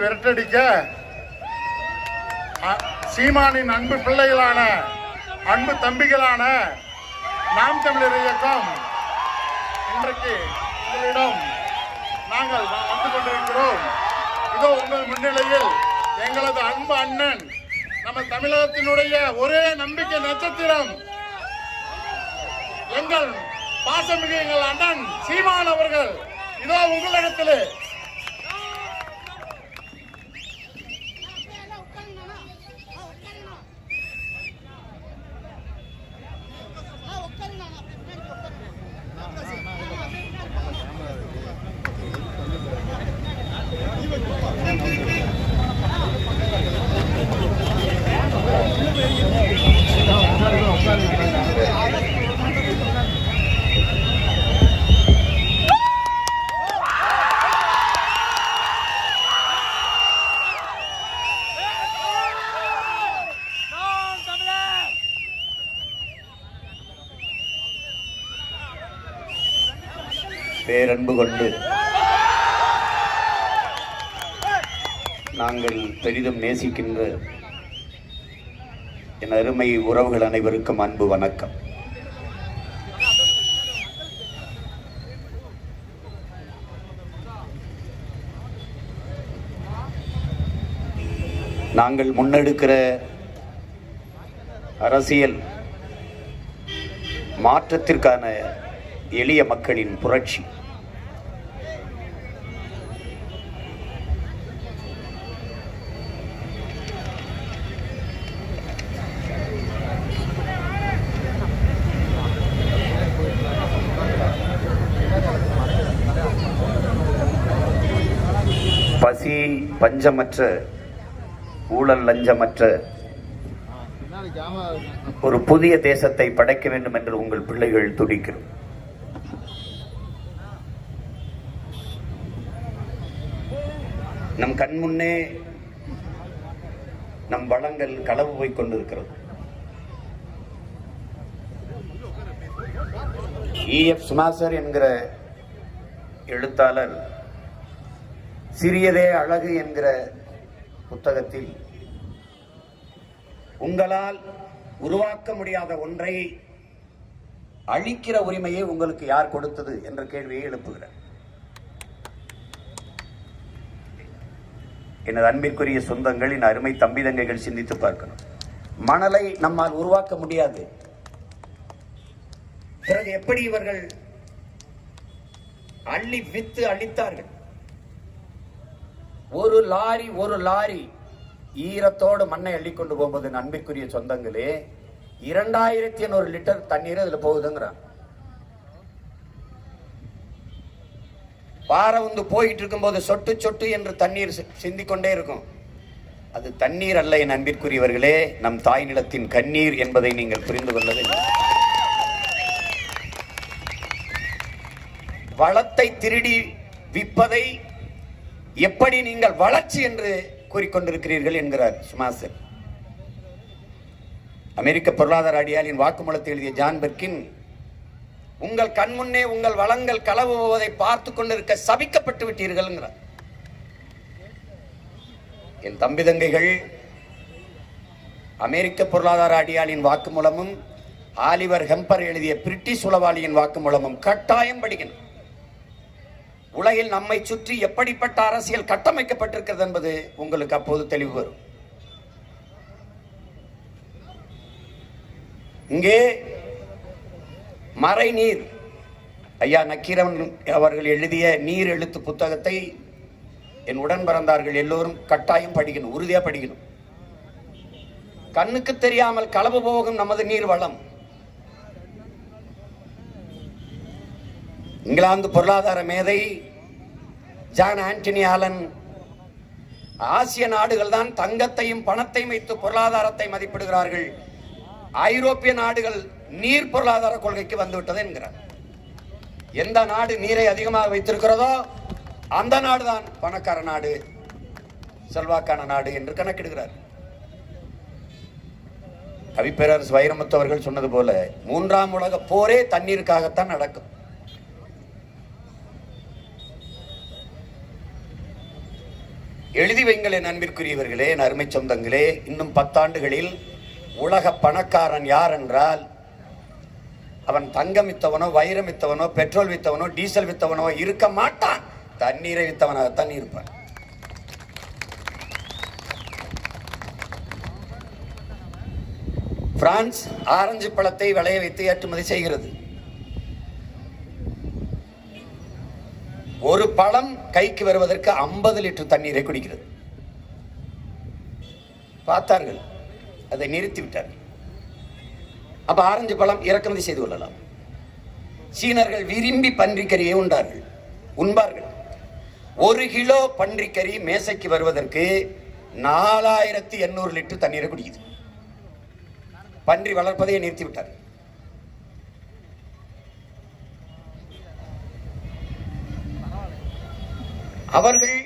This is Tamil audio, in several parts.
விரட்டடிக்க சீமானின் அன்பு பிள்ளைகளான அன்பு தம்பிகளான நாம் தமிழர் இயக்கம் இன்றைக்கு உங்களிடம் நாங்கள் வந்து கொண்டிருக்கிறோம். இதோ உங்கள் முன்னிலையில் எங்களது அன்பு அண்ணன், நம்ம தமிழகத்தினுடைய ஒரே நம்பிக்கை நட்சத்திரம், எங்கள் பாசமிகு எங்கள் அண்ணன் சீமான் அவர்கள் இதோ உங்களிடத்தில் பேரன்பு கொண்டு நாங்கள் பெரிதும் நேசிக்கின்ற என் அருமை உறவுகள் அனைவருக்கும் அன்பு வணக்கம். நாங்கள் முன்னெடுக்கிற அரசியல் மாற்றத்திற்கான எளிய மக்களின் புரட்சி. பசி பஞ்சமற்ற, ஊழல் லஞ்சமற்ற ஒரு புதிய தேசத்தை படைக்க வேண்டும் என்று உங்கள் பிள்ளைகள் துடிக்கிறோம். நம் கண்முன்னே நம் வளங்கள் களவு போய் கொண்டிருக்கிறது. E.F. சுமாசர் என்கிற எழுத்தாளர் சிறியதே அழகு என்கிற புத்தகத்தில் உங்களால் உருவாக்க முடியாத ஒன்றை அழிக்கிற உரிமையை உங்களுக்கு யார் கொடுத்தது என்ற கேள்வியை எழுப்புகிறார். எனது அன்பிற்குரிய சொந்தங்களின் அருமை தம்பி தங்கைகள் சிந்தித்து பார்க்கணும். மணலை நம்மால் உருவாக்க முடியாது. பிறகு எப்படி இவர்கள் அள்ளி வித்து அழித்தார்கள்? ஒரு லாரி ஈரத்தோடு மண்ணை அள்ளிக்கொண்டு போகும்போது அன்பிற்குரிய சொந்தங்களே 2800 லிட்டர் தண்ணீர் அதுல போகுதுங்கிறான். பாறை வந்து போயிட்டு இருக்கும்போது சொட்டு சொட்டு என்று தண்ணீர் சிந்திக்கொண்டே இருக்கும். அது தண்ணீர் அல்ல என் அன்பிற்குரியவர்களே, நம் தாய் நிலத்தின் கண்ணீர் என்பதை நீங்கள் புரிந்து கொள்ள வேண்டும். வளத்தை திருடி விற்பதை எப்படி நீங்கள் வளர்ச்சி என்று கூறிக்கொண்டிருக்கிறீர்கள் என்கிறார் சுமாசர். அமெரிக்க பொருளாதார அடியாளின் வாக்குமூலத்தை எழுதிய ஜான் பெர்கின், உங்கள் கண்முன்னே உங்கள் வளங்கள் களவு போவதை பார்த்து கொண்டிருக்க சபிக்கப்பட்டு விட்டீர்கள் என்கிறார். என் தம்பி தங்கைகள், அமெரிக்க பொருளாதார அடியாளின் வாக்குமூலமும் ஆலிவர் ஹெம்பர் எழுதிய பிரிட்டிஷ் உளவாளியின் வாக்குமூலமும் கட்டாயம் படிக்கணும். உலகில் நம்மை சுற்றி எப்படிப்பட்ட அரசியல் கட்டமைக்கப்பட்டிருக்கிறது என்பது உங்களுக்கு அப்போது தெளிவு வரும். இங்கே மறை நீர், ஐயா நக்கீரன் அவர்கள் எழுதிய நீர் எழுத்து புத்தகத்தை என் உடன் பிறந்தார்கள் எல்லோரும் கட்டாயம் படிக்கணும், உறுதியா படிக்கணும். கண்ணுக்கு தெரியாமல் களவு போகும் நமது நீர் வளம். இங்கிலாந்து பொருளாதார மேதை ஜான் ஆண்டனி ஆலன், ஆசிய நாடுகள் தான் தங்கத்தையும் பணத்தையும் வைத்து பொருளாதாரத்தை மதிப்பிடுகிறார்கள், ஐரோப்பிய நாடுகள் நீர் பொருளாதார கொள்கைக்கு வந்துவிட்டது என்கிறார். எந்த நாடு நீரை அதிகமாக வைத்திருக்கிறதோ அந்த நாடுதான் பணக்கார நாடு, செல்வாக்கான நாடு என்று கணக்கிடுகிறார். கவிப்பேரரசு வைரமுத்து அவர்கள் சொன்னது போல 3ஆம் உலக போரே தண்ணீருக்காகத்தான் நடக்கும். எழுதி வைங்களே அன்பிற்குரியவர்களே, அருமை சொந்தங்களே, இன்னும் 10 ஆண்டுகளில் உலக பணக்காரன் யார் என்றால் அவன் தங்கம் வித்தவனோ, வைரம் வித்தவனோ, பெட்ரோல் வித்தவனோ, டீசல் வித்தவனோ இருக்க மாட்டான். தண்ணீரை வித்தவனாகத்தான் இருப்பான். பிரான்ஸ் ஆரஞ்சு பழத்தை விளைய வைத்து ஏற்றுமதி செய்கிறது. ஒரு பழம் கைக்கு வருவதற்கு 50 லிட்டர் தண்ணீரை குடிக்கிறது. பார்த்தார்கள், அதை நிறுத்திவிட்டார்கள். அப்ப ஆரஞ்சு பழம் இறக்குமதி செய்து கொள்ளலாம். சீனர்கள் விரும்பி பன்றிக்கறியை உண்பார்கள். 1 கிலோ பன்றிக்கறி மேசைக்கு வருவதற்கு 4800 லிட்டர் தண்ணீரை குடிக்குது. பன்றி வளர்ப்பதை நிறுத்திவிட்டார். அவர்கள்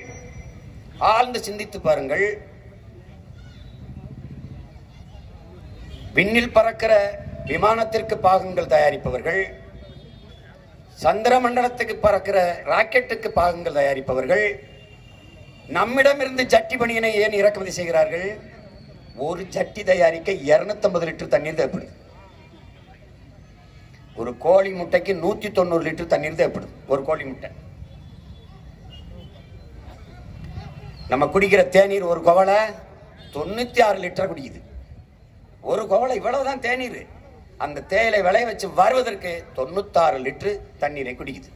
ஆழ்ந்து சிந்தித்து பாருங்கள். விண்ணில் பறக்கிற விமானத்திற்கு பாகங்கள் தயாரிப்பவர்கள், சந்திர மண்டலத்துக்கு பறக்கிற ராக்கெட்டுக்கு பாகங்கள் தயாரிப்பவர்கள் நம்மிடமிருந்து ஜட்டி பனியனை ஏன் இறக்குமதி செய்கிறார்கள்? ஒரு ஜட்டி தயாரிக்க 250 லிட்டர் தண்ணீர் தேவைப்படுது. ஒரு கோழி முட்டைக்கு 190 லிட்டர் தண்ணீர் தேவைப்படுது. ஒரு கோழி முட்டை. நம்ம குடிக்கிற தேநீர் ஒரு குவளை 96 லிட்டர் குடிக்குது. ஒரு குவளை இவ்வளவுதான் தேநீர். அந்த தேயிலை விளைய வச்சு வருவதற்கு 96 லிட்டர் தண்ணீரை குடிக்குது.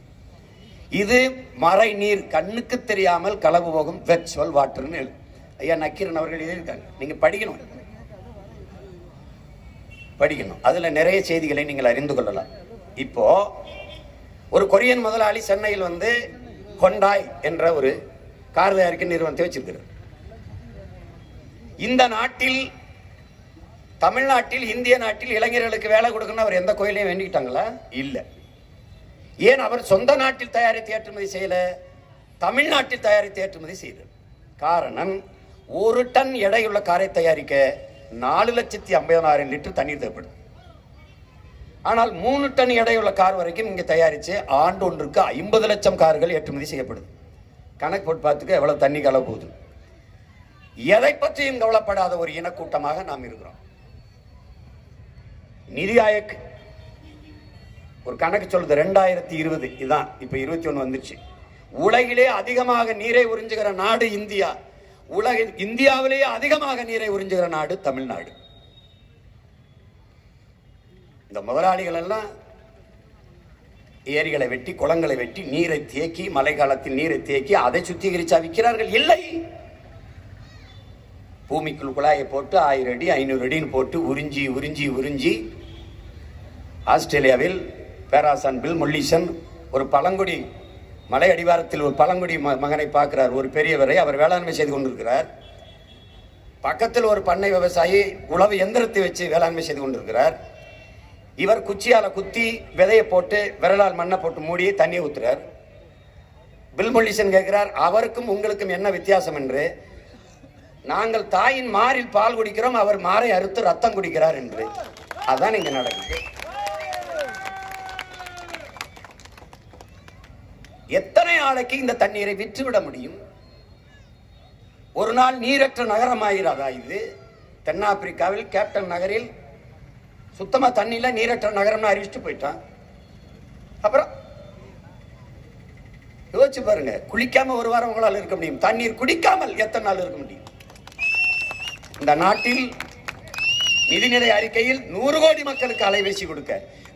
இது மறை நீர், கண்ணுக்கு தெரியாமல் களவு போகும் வெர்ச்சுவல் வாட்டர்னு ஐயா நக்கீரன் அவர்கள் எழுதியிருக்காங்க. நீங்க படிக்கணும். அதுல நிறைய செய்திகளை நீங்கள் அறிந்து கொள்ளலாம். இப்போ ஒரு கொரியன் முதலாளி சென்னையில் வந்து ஹொண்டாய் என்ற ஒரு கார் தயாரிக்கும் நிறுவனத்தை வச்சிருக்கிறார். இந்த நாட்டில், தமிழ்நாட்டில், இந்திய நாட்டில் இளைஞர்களுக்கு வேலை கொடுக்கணும் அவர் எந்த கோயிலையும் வேண்டிக்கிட்டாங்களா? இல்ல. ஏன் அவர் சொந்த நாட்டில் தயாரித்து ஏற்றுமதி செய்யல, தமிழ்நாட்டில் தயாரித்து ஏற்றுமதி செய்தார்? காரணம், 1 டன் எடையுள்ள காரை தயாரிக்க 4,50,000 லிட்டர் தண்ணீர் தேவைப்படுது. ஆனால் 3 டன் எடையுள்ள கார் வரைக்கும் இங்க தயாரிச்சு ஆண்டு ஒன்றுக்கு 50 லட்சம் கார்கள் ஏற்றுமதி செய்யப்படுது. கணக்கு போட்டு பார்த்துக்க எவ்வளவு தண்ணி கலவு போகுது. எதை பற்றியும் கவலைப்படாத ஒரு இனக்கூட்டமாக நாம் இருக்கிறோம். நிதி ஆயோக் ஒரு கணக்கு சொல்லுது, 2020, இதுதான் இப்ப 21 வந்துச்சு. உலகிலே அதிகமாக நீரை உறிஞ்சுகிற நாடு இந்தியா. இந்தியாவிலேயே அதிகமாக நீரை உறிஞ்சுகிற நாடு தமிழ்நாடு. இந்த முதலாளிகள் எல்லாம் ஏரிகளை வெட்டி, குளங்களை வெட்டி, நீரை தேக்கி, மழை காலத்தில் நீரை தேக்கி அதை சுத்திகரிச்சா விற்கிறார்கள். இல்லை, பூமிக்குள் குழாயை போட்டு 1000 அடி 500 அடின்னு போட்டு உறிஞ்சி ஆஸ்திரேலியாவில் பேராசான் பில் மொல்லிசன் ஒரு பழங்குடி மலை அடிவாரத்தில் ஒரு பழங்குடி மகனை பார்க்கிறார், ஒரு பெரியவரை. அவர் வேளாண்மை செய்து கொண்டிருக்கிறார். பக்கத்தில் ஒரு பண்ணை விவசாயி உழவு எந்திரத்தை வச்சு வேளாண்மை செய்து கொண்டிருக்கிறார். இவர் குச்சியால குத்தி விதையை போட்டு விரலால் மண்ணை போட்டு மூடி தண்ணியை ஊத்துறார். பில் மொல்லிசன் கேட்கிறார், அவருக்கும் உங்களுக்கும் என்ன வித்தியாசம் என்று. நாங்கள் தாயின் மாரில் பால் குடிக்கிறோம், அவர் மாரை அறுத்து ரத்தம் குடிக்கிறார் என்று. அதான் இங்க நடக்குது. எத்தனை நாளைக்கு இந்த தண்ணீரை விற்றுவிட முடியும்? ஒரு நாள் நீரற்ற நகரமாகிறாதா இது? தென்னாப்பிரிக்காவில் கேப்டன் நகரில் சுத்தமா தண்ணியில நீரற்ற நகரம்னு அறிவிச்சுட்டு போயிட்டான். அப்புறம் யோசிச்சு பாருங்க, குளிக்காம ஒரு வாரம் உங்களால் இருக்க முடியும், தண்ணீர் குடிக்காமல் எத்தனை நாள் இருக்க முடியும்? இந்த நாட்டில் நிதிநிலை அறிக்கையில் 100 கோடி மக்களுக்கு அலைபேசி கொடுக்க,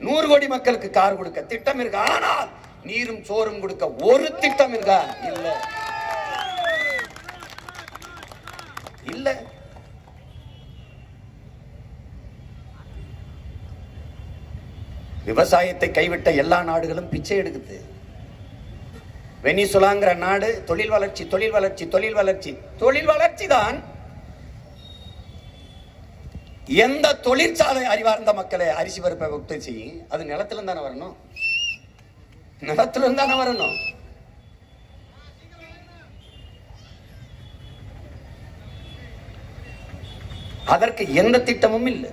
100 கோடி மக்களுக்கு கார் கொடுக்க திட்டம் இருக்கு. ஆனால் நீரும் சோறும் கொடுக்க ஒரு திட்டம் இருக்கா? இல்ல. விவசாயத்தை கைவிட்ட எல்லா நாடுகளும் பிச்சை எடுக்குது. வெனிசுலாங்கிற நாடு தொழில் வளர்ச்சி தான். எந்த தொழிற்சாலை அறிவார்ந்த மக்களை அரிசி பருப்பை உற்பத்தி, அது நிலத்திலிருந்து தானே வரணும். அதற்கு எந்த திட்டமும் இல்லை.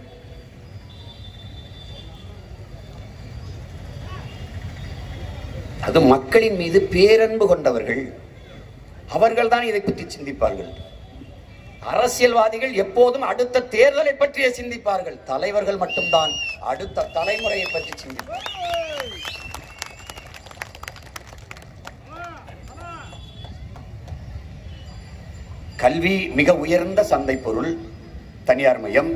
அது மக்களின் மீது பேரன்பு கொண்டவர்கள். அவர்கள் தான் இதை பற்றி சிந்திப்பார்கள். அரசியல்வாதிகள் எப்போதும் அடுத்த தேர்தலை பற்றியே சிந்திப்பார்கள். தலைவர்கள் மட்டும்தான் அடுத்த தலைமுறையை பற்றி சிந்திப்பார்கள். கல்வி மிக உயர்ந்த சந்தை பொருள், தனியார் மயம்.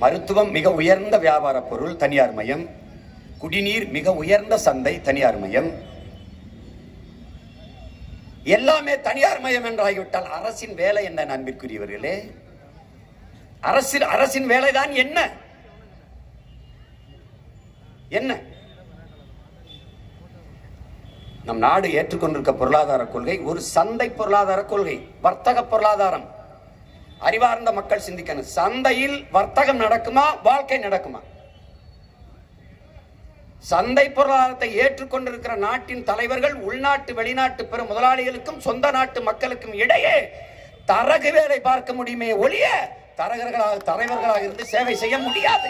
மருத்துவம் மிக உயர்ந்த வியாபார பொருள், தனியார் மயம். குடிநீர் மிக உயர்ந்த சந்தை, தனியார் மயம். எல்லாமே தனியார் மயம் என்றாகிவிட்டால் அரசின் வேலை என்ன அன்பிற்குரியவர்களே? அரசின் வேலைதான் என்ன? என்ன நம் நாடு ஏற்றுக்கொண்டிருக்க பொருளாதார கொள்கை ஒரு சந்தை பொருளாதார கொள்கை, வர்த்தக பொருளாதாரம். அறிவார்ந்த மக்கள் சிந்திக்கணும். சந்தையில் வர்த்தகம் நடக்குமா, வாழ்க்கை நடக்குமா? சந்தை பொருளாதாரத்தை ஏற்றுக்கொண்டிருக்கிற நாட்டின் தலைவர்கள் உள்நாட்டு வெளிநாட்டு பெரும் முதலாளிகளுக்கும் சொந்த நாட்டு மக்களுக்கும் இடையே தரகு வேலை பார்க்க முடியுமே ஒழிய தலைவர்களாக இருந்து சேவை செய்ய முடியாது.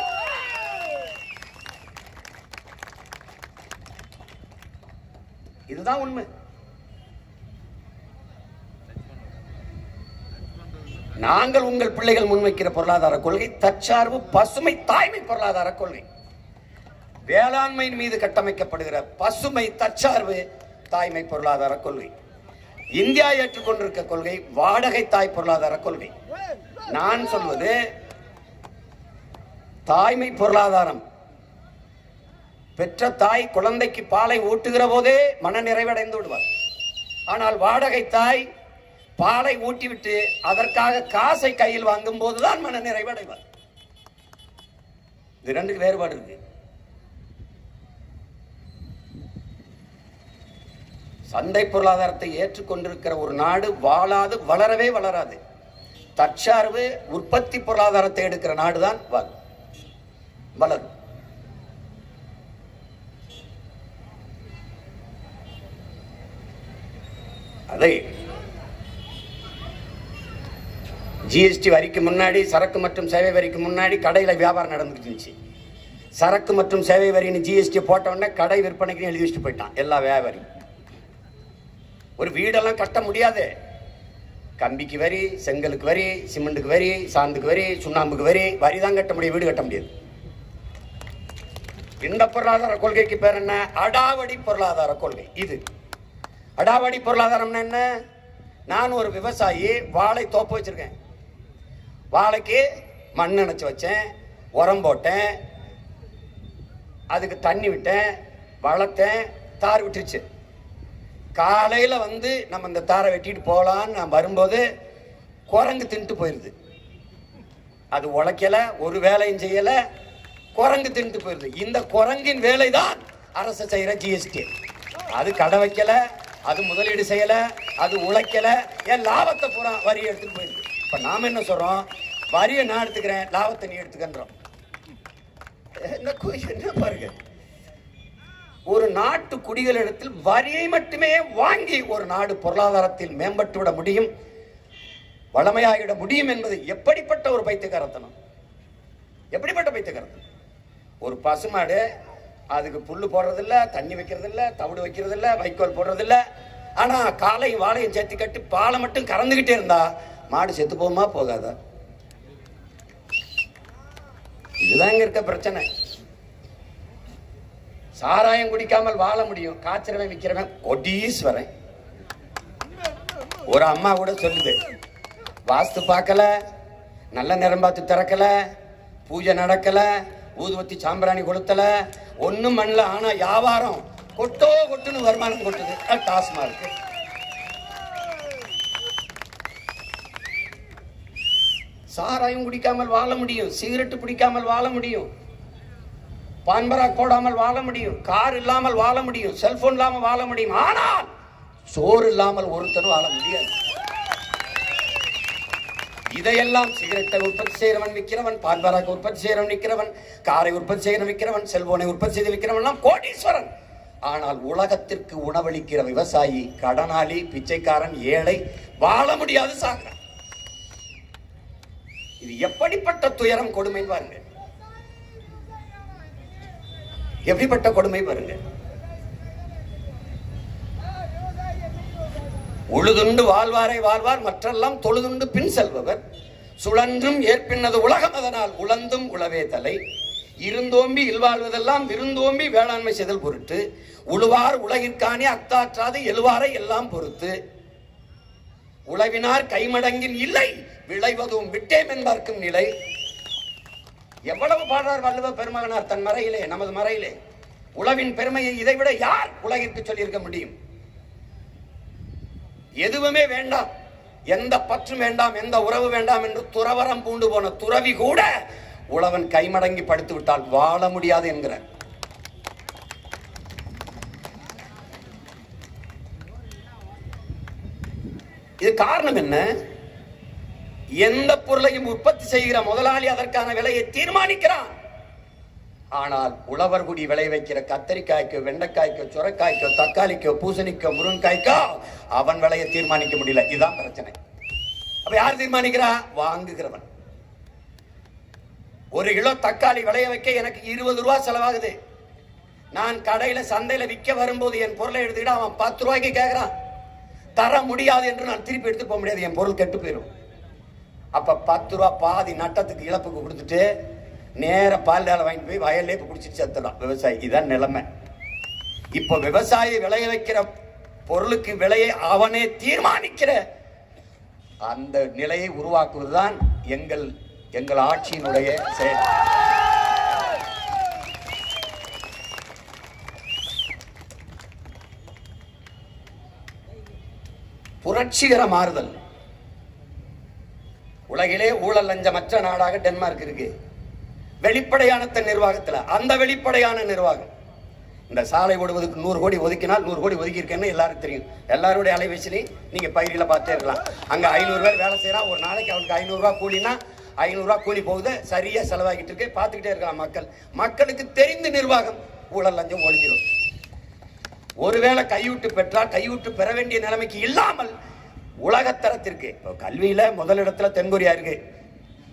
இதுதான் உண்மை. நாங்கள் உங்கள் பிள்ளைகள் முன்வைக்கிற பொருளாதார கொள்கை தற்சார்பு, பசுமை, தாய்மை பொருளாதார கொள்கை. வேளாண்மையின் மீது கட்டமைக்கப்படுகிற பசுமை, தற்சார்பு, தாய்மை பொருளாதார கொள்கை. இந்தியா ஏற்றுக்கொண்டிருக்க கொள்கை வாடகை தாய் பொருளாதார கொள்கை. நான் சொல்வது தாய்மை பொருளாதாரம். பெற்ற தாய் குழந்தைக்கு பாலை ஊட்டுகிற போதே மன நிறைவடைந்து விடுவார். ஆனால் வாடகை தாய் பாலை ஊட்டிவிட்டு அதற்காக காசை கையில் வாங்கும் போதுதான் மன நிறைவடைவார். இது ரெண்டுக்கு வேறுபாடு இருக்கு. சந்தை பொருளாதாரத்தை ஏற்றுக்கொண்டிருக்கிற ஒரு நாடு வாழாது, வளரவே வளராது. தற்சார்பு உற்பத்தி பொருளாதாரத்தை எடுக்கிற நாடுதான் வளரும். அதை ஜிஎஸ்டி வரிக்கு முன்னாடி, சரக்கு மற்றும் சேவை வரிக்கு முன்னாடி கடையில வியாபாரம் நடந்துட்டு இருந்துச்சு. சரக்கு மற்றும் சேவை வரின்னு ஜிஎஸ்டி போட்ட உடனே கடை விற்பனைக்கு எழுதி வச்சுட்டு போயிட்டான் எல்லா வியாபாரி. ஒரு வீடெல்லாம் கட்ட முடியாது. கம்பிக்கு வரி, செங்கலுக்கு வரி, சிமெண்ட்டுக்கு வரி, சாந்துக்கு வரி, சுண்ணாம்புக்கு வரி, வரி தான் கட்ட முடியும், வீடு கட்ட முடியாது. இந்த பொருளாதார கொள்கைக்கு பேர் என்ன? அடாவடி பொருளாதார கொள்கை. இது அடாவடி பொருளாதாரம்னா என்ன? நான் ஒரு விவசாயி, வாழை தோப்பு வச்சிருக்கேன். வாழைக்கு மண் அணைச்சு வச்சேன், உரம் போட்டேன், அதுக்கு தண்ணி விட்டேன், வளர்த்தேன், தார் விட்டுருச்சு. காலையில வந்து நம்ம இந்த தாரை வெட்டிட்டு போகலான்னு நான் வரும்போது குரங்கு தின்ட்டு போயிருது. அது உழைக்கல, ஒரு வேலையும் செய்யல, குரங்கு தின்ட்டு போயிருது. இந்த குரங்கின் வேலை தான் அரசு செய்யற ஜிஎஸ்டி. அது கடை வைக்கல, அது முதலீடு செய்யல, அது உழைக்கல, என் லாபத்தை பூரா வரி எடுத்துட்டு போயிருக்கு. இப்ப நாம என்ன சொல்றோம்? வரியை நான் எடுத்துக்கிறேன், லாபத்தை நீ எடுத்துக்கின்றோம். என்ன பாருங்க, ஒரு நாட்டு குடிகளிடத்தில் வரியை மட்டுமே வாங்கி ஒரு நாடு பொருளாதாரத்தில் மேம்பட்டு விட முடியும், வளமையாகிட முடியும் என்பது எப்படிப்பட்ட ஒரு பைத்தியக்காரத்தனம்! எப்படிப்பட்ட பைத்தியக்காரத்தனம்! ஒரு பசுமாடு அதுக்கு புல்லு போடுறதில்ல, தண்ணி வைக்கிறதில்ல, தவிடு வைக்கிறதில்ல, வைக்கோல் போடுறதில்ல. ஆனா காலையும் வாழையும் சேர்த்து கட்டி பாலை மட்டும் கறந்துகிட்டே இருந்தா மாடு செத்து போகுமா, போகாதா? இதுதான் இங்க இருக்க பிரச்சனை. சாராயம் குடிக்காமல் வாழ முடியும், காய்ச்சறவன் விற்கிறவன் கோடீஸ்வரன். ஒரு அம்மா கூட சொல்லுது, வாஸ்து பார்க்கல, நல்ல நேரம் பார்த்து திறக்கல, பூஜை நடக்கல, ஊதுவத்தி சாம்பிராணி கொளுத்தல, ஒண்ணும் பண்ணல, ஆனா வியாபாரம் கொட்டுன்னு வருமானம் கொட்டுது. டாஸ்மார்க். சாராயம் குடிக்காமல் வாழ முடியும், சிகரெட்டு பிடிக்காமல் வாழ முடியும், பான்பராக் போடாமல் வாழ முடியும், கார் இல்லாமல் வாழ முடியும், செல்போன் இல்லாமல் வாழ முடியும். ஆனால் சோறு இல்லாமல் ஒருத்தர் வாழ முடியாது. இதையெல்லாம் சிகரெட்டை உற்பத்தி செய்யறவன் விற்கிறவன், பான்பராக் உற்பத்தி செய்யறவன் விற்கிறவன், காரை உற்பத்தி செய்யறவன் விற்கிறவன், செல்போனை உற்பத்தி செய்து விற்கிறவன் கோடீஸ்வரன். ஆனால் உலகத்திற்கு உணவளிக்கிற விவசாயி, கடனாளி, பிச்சைக்காரன், ஏழை வாழ முடியாது, சாகிறான். இது எப்படிப்பட்ட துயரம், கொடுமை பாருங்க, எப்படிப்பட்ட கொடுமை பாருங்க. உழுதுண்டு வாழ்வாரை வாழ்வார் மற்றெல்லாம் தொழுதுண்டு பின் செல்பவர். சுழன்றும் ஏற்பின்னது உலகம் அதனால் உழந்தும் உழவே தலை. இருந்தோம்பி இல்வாழ்வதெல்லாம் விருந்தோம்பி வேளாண்மை செய்தல் பொருட்டு. உழுவார் உலகிற்கானே அத்தாற்றாது எழுவாரை எல்லாம் பொறுத்து. உழவினார் கைமடங்கின் இல்லை விளைவதும் விட்டேம் என்பார்க்கும் நிலை. எவ்வளவு பாடுறார் வள்ளுவ பெருமகனார் தன் மறையிலே, நமது மறையிலே. உழவின் பெருமையை இதைவிட யார் உலகிற்கு சொல்லியிருக்க முடியும்? எதுவுமே வேண்டாம், எந்த பற்றும் வேண்டாம், எந்த உறவு வேண்டாம் என்று துறவரம் பூண்டு போன துறவி கூட உழவன் கைமடங்கி படுத்து விட்டால் வாழ முடியாது என்கிறார். இது காரணம் என்ன? எந்த பொருளையும் உற்பத்தி செய்கிற முதலாளி அதற்கான விலையை தீர்மானிக்கிறான். ஆனால் உழவர் குடி விளை வைக்கிற கத்தரிக்காய்க்கோ வெண்டைக்காய்க்கோ சுரைக்காய்க்கோ தக்காளிக்கோ பூசணிக்கோ முருங்கைக்காய்க்கோ அவன் விலையை தீர்மானிக்க முடியல. இதுதான் பிரச்சனை. அப்ப யார் தீர்மானிக்கிறா? வாங்குகிறவன். ஒரு கிலோ தக்காளி விளைய வைக்க எனக்கு 20 ரூபாய் செலவாகுது. நான் கடையில சந்தையில விற்க வரும்போது என் பொருளை எடுத்துக்கிட்டு அவன் 10 ரூபாய்க்கு கேட்கிறான். தர முடியாது என்று நான் திருப்பி எடுத்து போக முடியாது, என் பொருள் கெட்டு போயிடும். அப்ப 10 ரூபாய் பாதி நட்டத்துக்கு இழப்புக்கு கொடுத்துட்டு நேர பால் வாங்கிட்டு போய் வயல்லே குடிச்சிட்டு செத்துடும் விவசாயி. இதுதான் நிலைமை. இப்ப விவசாயி விளைய வைக்கிற பொருளுக்கு விலையை அவனே தீர்மானிக்கிற அந்த நிலையை உருவாக்குவதுதான் எங்கள் ஆட்சியினுடைய செயல். புரட்சிகர மாறுதல். உலகிலே ஊழல் லஞ்சமற்ற நாடாக டென்மார்க் இருக்கு. வெளிப்படையான நிர்வாகத்தில் அந்த வெளிப்படையான நிர்வாகம். இந்த சாலை ஓடுவதற்கு 100 கோடி ஒதுக்கினால் 100 கோடி ஒதுக்கி இருக்கேன்னு எல்லாருக்கும் தெரியும். எல்லாருடைய அலைவரிசையிலையும் நீங்க பயிரில பார்த்தே இருக்கலாம். அங்க 500 பேர் வேலை செய்யறான். ஒரு நாளைக்கு அவனுக்கு 500 ரூபாய் கூலினா 500 ரூபாய் கூலி போகுது. சரியா செலவாகிட்டு இருக்கு. பார்த்துக்கிட்டே இருக்கலாம் மக்களுக்கு தெரிந்து நிர்வாகம் ஊழல் லஞ்சம் ஒழிஞ்சிடும். ஒருவேளை கைவிட்டு பெற்றால் கைவிட்டு பெற வேண்டிய நிலைமைக்கு இல்லாமல் உலகத்தரத்திற்கு கல்வியில முதலிடத்துல தென்கொரியா இருக்கு.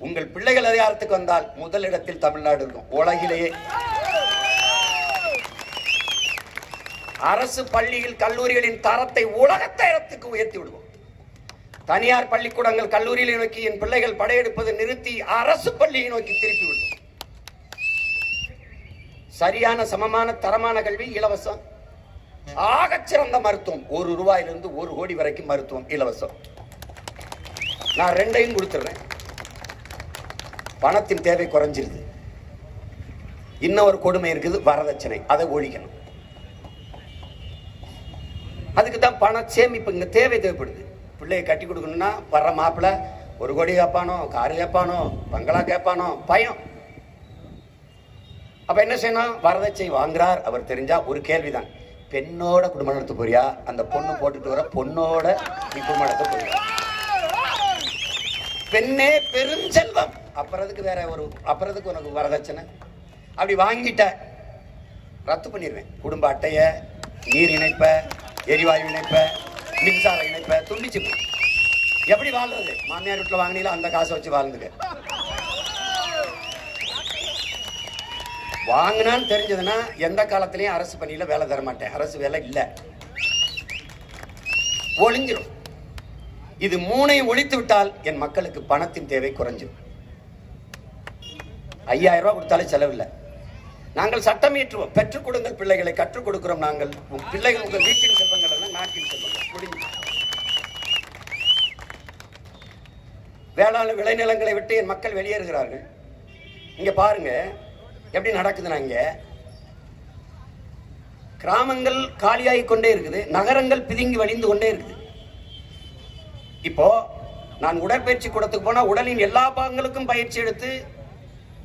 உங்கள் பிள்ளைகள் அதிகாரத்துக்கு வந்தால் முதலிடத்தில் தமிழ்நாடு இருக்கும் உலகிலேயே. அரசு பள்ளியில் கல்லூரிகளின் தரத்தை உலகத்தரத்துக்கு உயர்த்தி விடுவோம். தனியார் பள்ளிக்கூடங்கள் கல்லூரிகளை நோக்கி என் பிள்ளைகள் படையெடுப்பதை நிறுத்தி அரசு பள்ளியை நோக்கி திருப்பி விடுவோம். சரியான சமமான தரமான கல்வி இலவசம். ஆகச்சிறந்த மருத்துவம் 1 ரூபாயிலிருந்து 1 கோடி வரைக்கும் மருத்துவம் இலவசம். நான் 2ஐயும் கொடுத்துறேன். பணத்தின் தேவை குறைஞ்சிருது. இன்னொரு கொடுமை இருக்குது, வரதட்சணை. அதை ஒழிக்கணும். அதுக்கு தான் பண சேமிப்பு இங்க தேவைப்படுது. பிள்ளையை கட்டி கொடுக்கணும்னா வர்ற மாப்பிள்ள 1 கோடி கேட்பானோ, காரு கேட்பானோ, பங்களா கேட்பானோ, பயம். அப்ப என்ன செய்யணும்? வரதட்சணை வாங்குறார் அவர் தெரிஞ்சா ஒரு கேள்விதான், பெண்ணோட குடும்பம் நடத்த போறியா? அந்த பொண்ணு போட்டுட்டு வர பொண்ணோட நீ குடும்பம் நடத்த போறியா? பெண்ணே பெருஞ்செல்வம். அப்புறதுக்கு வேற அப்புறதுக்கு உனக்கு வரதட்சணை. அப்படி வாங்கிட்ட ரத்து பண்ணிடுவேன். குடும்ப அட்டைய, நீர் இணைப்ப, எரிவாயு இணைப்ப, மின்சார இணைப்ப துண்டிச்சு. எப்படி வாழ்றது? மாமியார் வீட்டுல வாங்கினீங்களா அந்த காசை வச்சு வாழ்ந்துக்க. வாங்கினான்னு தெரிஞ்சதுன்னா எந்த காலத்திலையும் அரசு பணியில வேலை தர மாட்டேன். அரசு வேலை இல்லை, ஒளிஞ்சிடும். இது 3ஐயும் ஒழித்து விட்டால் என் மக்களுக்கு பணத்தின் தேவை குறைஞ்சிடும். 5000 ரூபாய் கொடுத்தாலே செலவில்லை. நாங்கள் சட்டம் இயற்றுவோம். பெற்றுக் கொடுங்கள் பிள்ளைகளை, கற்றுக் கொடுக்கிறோம். நாங்கள் பிள்ளைகள் உங்கள் வீட்டின் செல்வங்கள் எல்லாம் நாட்டின் செல்வங்கள். முடிஞ்சு. வேளாண் விளைநிலங்களை விட்டு என் மக்கள் வெளியேறுகிறார்கள். இங்க பாருங்க எப்படி நடக்குதுன்னா, இங்க கிராமங்கள் காலியாகி கொண்டே இருக்குது, நகரங்கள் பிதுங்கி வழிந்து கொண்டே இருக்குது. இப்போ நான் உடற்பயிற்சி கூடத்துக்கு போனா உடலின் எல்லா பாகங்களுக்கும் பயிற்சி எடுத்து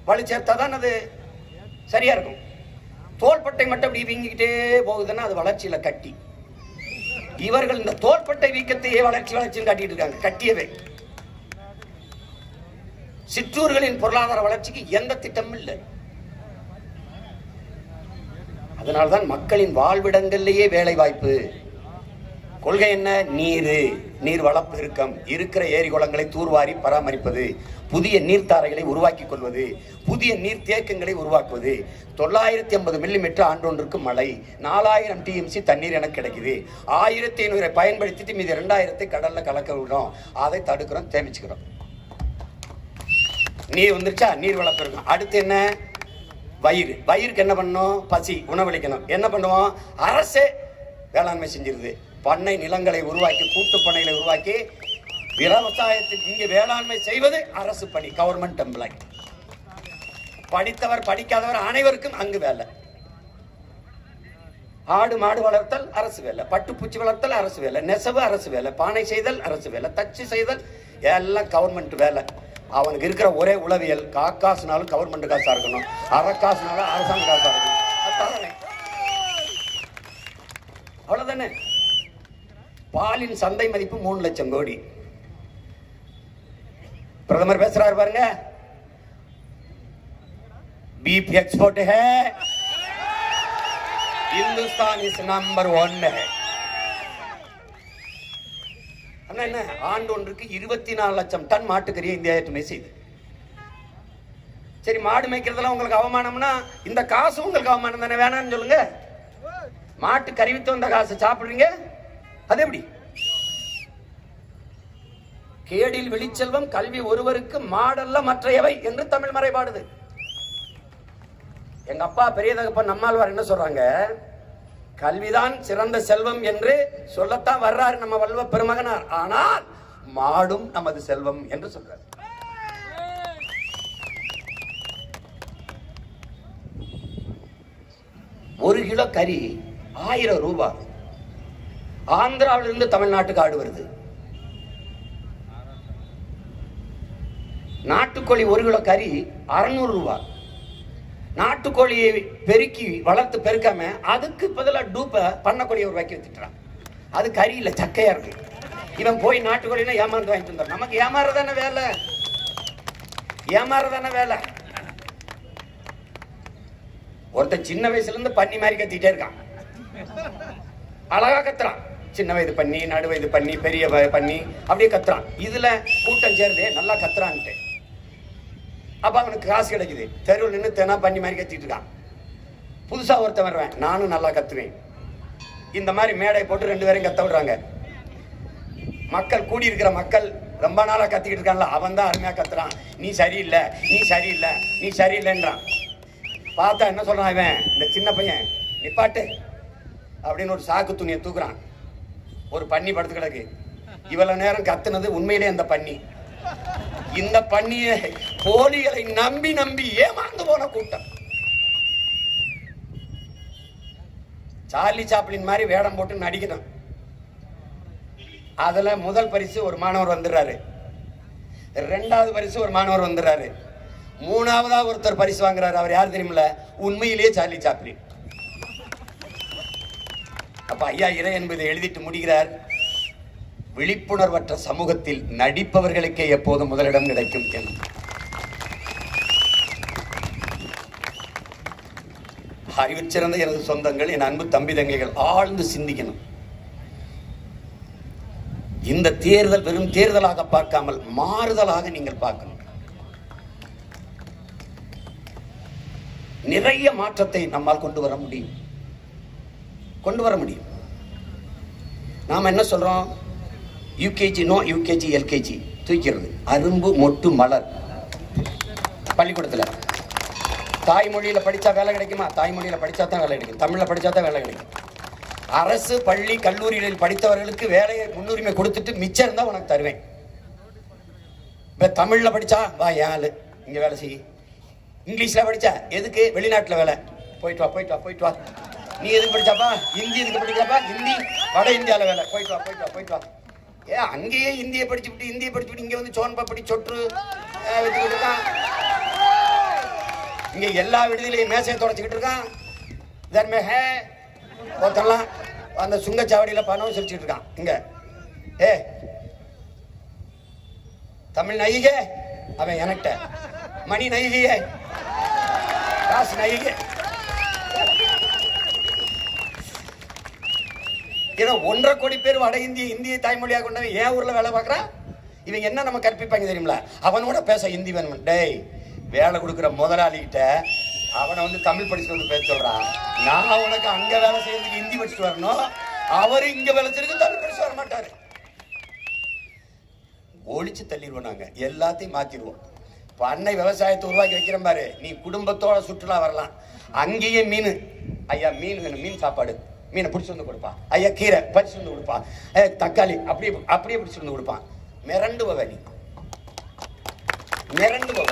வலி சேர்த்தாதான் அது சரியா இருக்கும். தோள்பட்டை மட்டும் அப்படி வீங்கிக்கிட்டே போகுதுன்னா அது வளர்ச்சியில கட்டி. இவர்கள் இந்த தோள்பட்டை வீக்கத்தையே வளர்ச்சின்னு காட்டிட்டு இருக்காங்க. கட்டியவே சிற்றூர்களின் பொருளாதார வளர்ச்சிக்கு எந்த திட்டமும் இல்லை. அதனால்தான் மக்களின் வாழ்விடங்களிலேயே வேலை வாய்ப்பு. கொள்கை என்ன? நீரு, நீர்வள பெருக்கம், இருக்கிற ஏரி குளங்களை தூர்வாரி பராமரிப்பது, புதிய நீர்த்தாரைகளை உருவாக்கி கொள்வது, புதிய நீர் தேக்கங்களை உருவாக்குவது. 950 மில்லிமீட்டர் ஆண்டொன்றுக்கு மழை, 4000 TMC தண்ணீர் எனக்கு கிடைக்குது. 1500 பயன்படுத்திட்டு மீது 2000 கடல்ல கலக்க விடுறோம். அதை தடுக்கிறோம், சேமிச்சுக்கிறோம். நீர் வந்துருச்சா, நீர் வளர்ப்பு இருக்கும். அடுத்து என்ன? வயிறுக்கு என்ன பண்ணணும்? பசி, உணவளிக்கணும். என்ன பண்ணுவோம்? அரசே வேளாண்மை செஞ்சிருது. பண்ணை நிலங்களை உருவாக்கி, கூட்டு பண்ணைகளை உருவாக்கி விவசாயத்துக்கு இங்கு வேளாண்மை செய்வது அரசு பணி, கவர்மெண்ட் எம்ப்ளாய். படித்தவர் படிக்காதவர் அனைவருக்கும் அங்கு வேலை. ஆடு மாடு வளர்த்தல் அரசு வேலை, பட்டுப்பூச்சி வளர்த்தல் அரசு வேலை, நெசவு அரசு வேலை, பானை செய்தல் அரசு வேலை, தச்சு செய்தல் எல்லாம் கவர்மெண்ட் வேலை. அவனுக்கு இருக்கிற ஒரே உளவியல், காசுனாலும் கவர்மெண்ட் காசா இருக்கணும், அறக்காசுனாலும் அரசாங்க காசா இருக்கணும். அவ்வளவுதானே. பாலின் சந்தை மதிப்பு 3 லட்சம் கோடி. பிரதமர் பேசுறாரு பாருங்க, बीफ एक्सपोर्ट है, हिंदुस्तान इस नंबर 1 है. என்ன ஆண்டு ஒன்றுக்கு 24 லட்சம் டன் மாட்டுக்கறியை இந்தியா ஏற்றுமதி செய்யுது. சரி, மாடு மேய்க்கிறதுலாம் உங்களுக்கு அவமானம்னா இந்த காசு உங்களுக்கு அவமானம் தானே? வேணாம்னு சொல்லுங்க. மாட்டு கறிவித்து வந்த காசு சாப்பிடுறீங்க, அது எப்படி? கேடில் வெளிச்செல்வம் கல்வி ஒருவருக்கு மாடல்ல மற்றையவை என்று தமிழ் மறைபாடுது. எங்க அப்பா பெரிய தகப்பன் நம்மாழ்வார் என்ன சொல்றாங்க? கல்விதான் சிறந்த செல்வம் என்று சொல்லத்தான் வர்றாரு நம்ம வள்ளுவ பெருமகனார். ஆனால் மாடும் நமது செல்வம் என்று சொல்றாரு. ஒரு கிலோ கறி 1000 ரூபாய். ஆந்திராவிலிருந்து தமிழ்நாட்டுக்கு ஆடு வருது. நாட்டுக்கோழி 1 கிலோ கறி 600 ரூபாய். நாட்டுக்கோழியை பெருக்கி வளர்த்து பெருக்காம அதுக்கு பதிலாக டூப்ப பண்ணக்கோழியை உருவாக்கி வச்சுட்டான். அது கறி இல்ல, சக்கையா இருக்கு. இவன் போய் நாட்டுக்கோழினா ஏமாந்து வாங்கிட்டு வந்தான். நமக்கு ஏமாறதான வேலை, ஏமாறதான வேலை. ஒருத்தன் சின்ன வயசுல இருந்து பன்னி மாதிரி கத்திட்டே இருக்கான், அழகா கத்துறான். சின்ன வயது பண்ணி, நடு வயது பண்ணி, பெரிய பண்ணி அப்படியே கத்துறான். இதுல கூட்டம் சேருது, நல்லா கத்துறான்ட்டு. அப்ப அவனுக்கு காசு கிடைக்குது. தெருவில் நின்று தெனா பண்ணி மாதிரி கத்திட்டு இருக்கான். புதுசா ஒருத்தன் வருவேன், நானும் நல்லா கத்துவேன். இந்த மாதிரி மேடை போட்டு 2 பேரையும் கத்த விடுறாங்க. மக்கள் கூடி இருக்கிற மக்கள் ரொம்ப நாளா கத்திக்கிட்டு இருக்கான்ல, அவன் தான் அருமையா கத்துறான். நீ சரியில்லை, நீ சரியில்லை, நீ சரியில்லைன்றான். பார்த்தா என்ன சொல்றான் இவன், இந்த சின்ன பையன், நிப்பாட்டு அப்படின்னு ஒரு சாக்கு துணியை தூக்குறான். ஒரு பன்னி படுத்து கிடக்கு. இவ்வளவு நேரம் கத்துனது உண்மையிலே அந்த பன்னி. இந்த பன்னியை போலிகளை நம்பி நம்பி ஏமாந்து போன கூட்டம். சார்லி சாப்ளின் மாதிரி வேடம் போட்டு நடிக்கணும். அதுல முதல் பரிசு ஒரு மாணவர் வந்துடுறாரு, 2வது பரிசு ஒரு மாணவர் வந்துடுறாரு, 3வதா ஒருத்தர் பரிசு வாங்குறாரு. அவர் யார் தெரியுமில்ல? உண்மையிலேயே சார்லி சாப்ளின். அப்ப ஐயா இறை என்பதை எழுதிட்டு முடிகிறார், விழிப்புணர்வற்ற சமூகத்தில் நடிப்பவர்களுக்கே எப்போதும் முதலிடம் கிடைக்கும் என்று. அறிவுச்சிறந்த எனது சொந்தங்கள், என் அன்பு தம்பி தங்கைகள், ஆழ்ந்து சிந்திக்கணும். இந்த தேர்தல் வெறும் தேர்தலாக பார்க்காமல் மாறுதலாக நீங்கள் பார்க்கணும். நிறைய மாற்றத்தை நம்மால் கொண்டு வர முடியும், கொண்டு வர முடியும். நாம என்ன சொல்றோம்? யூகேஜி நோ, யூகேஜி எல்கேஜி தூக்கிறது. அரும்பு மொட்டு மலர் பள்ளிக்கூடத்தில் தாய்மொழியில படிச்சா வேலை கிடைக்குமா? தாய்மொழியில படிச்சா தான் வேலை கிடைக்கும், தமிழ்ல படிச்சா தான் வேலை கிடைக்கும். அரசு பள்ளி கல்லூரிகளில் படித்தவர்களுக்கு வேலையை முன்னுரிமை கொடுத்துட்டு மிச்சம் இருந்தா உனக்கு தருவேன். இப்ப தமிழ்ல படிச்சா வா யாரு இங்க வேலை செய்ய, இங்கிலீஷ்ல படிச்சா எதுக்கு வெளிநாட்டுல வேலை, போயிட்டு வா போயிட்டு வா போயிட்டு வா. நீ எதுக்கு படிச்சாப்பா? ஹிந்தி எதுக்கு படிக்கலாப்பா? ஹிந்தி வட இந்தியாவில் வேலை, போயிட்டு வா போயிட்டு வா போயிட்டு வா. அங்கேயே இந்தியை படிச்சுட்டு இங்க வந்து சோன் பப்படி சொட்டு வச்சுக்கிட்டு இருக்கான். இங்க எல்லா விடுதியிலையும் மேசையை தொடச்சிக்கிட்டு இருக்கான். ஒருத்தெல்லாம் அந்த சுங்கச்சாவடியில பணம் செலுத்திட்டு இருக்கான். இங்க தமிழ் நைகே அவன் எனக்கிட்ட, மணி நைகையே, காசு நைகே. ஏதோ 1.5 கோடி பேர் வட இந்திய தாய்மொழியாக கொண்டவன் ஏன் ஊர்ல வேலை பார்க்கறான்? இவங்க என்ன நம்ம கற்பிப்பாங்க தெரியுங்களா? அவனோட பேச ஹிந்தி வேணும். டேய், வேலை கொடுக்குற முதலாளிகிட்ட அவனை வந்து தமிழ் படிச்சுட்டு வந்து பேச சொல்றான். நான் உனக்கு அங்க வேலை செய்யறதுக்கு ஹிந்தி படிச்சுட்டு வரணும், அவரு இங்க வேலை செய்யறதுக்கு தமிழ் படிச்சு வர மாட்டாரு. ஒழிச்சு தள்ளிடுவோம், நாங்க எல்லாத்தையும் மாத்திடுவோம். பண்ணை விவசாயத்தை உருவாக்கி வைக்கிறேன் பாரு, நீ குடும்பத்தோட சுற்றுலா வரலாம். அங்கேயே மீன், ஐயா மீன் வேணும், மீன் சாப்பாடு, மீனை பிடிச்சி வந்து கொடுப்பான். ஐயா கீரை பறிச்சு வந்து கொடுப்பான். தக்காளி அப்படியே அப்படியே பிடிச்சி வந்து கொடுப்பான். மிரண்டு போவ, நீ மிரண்டு போவ.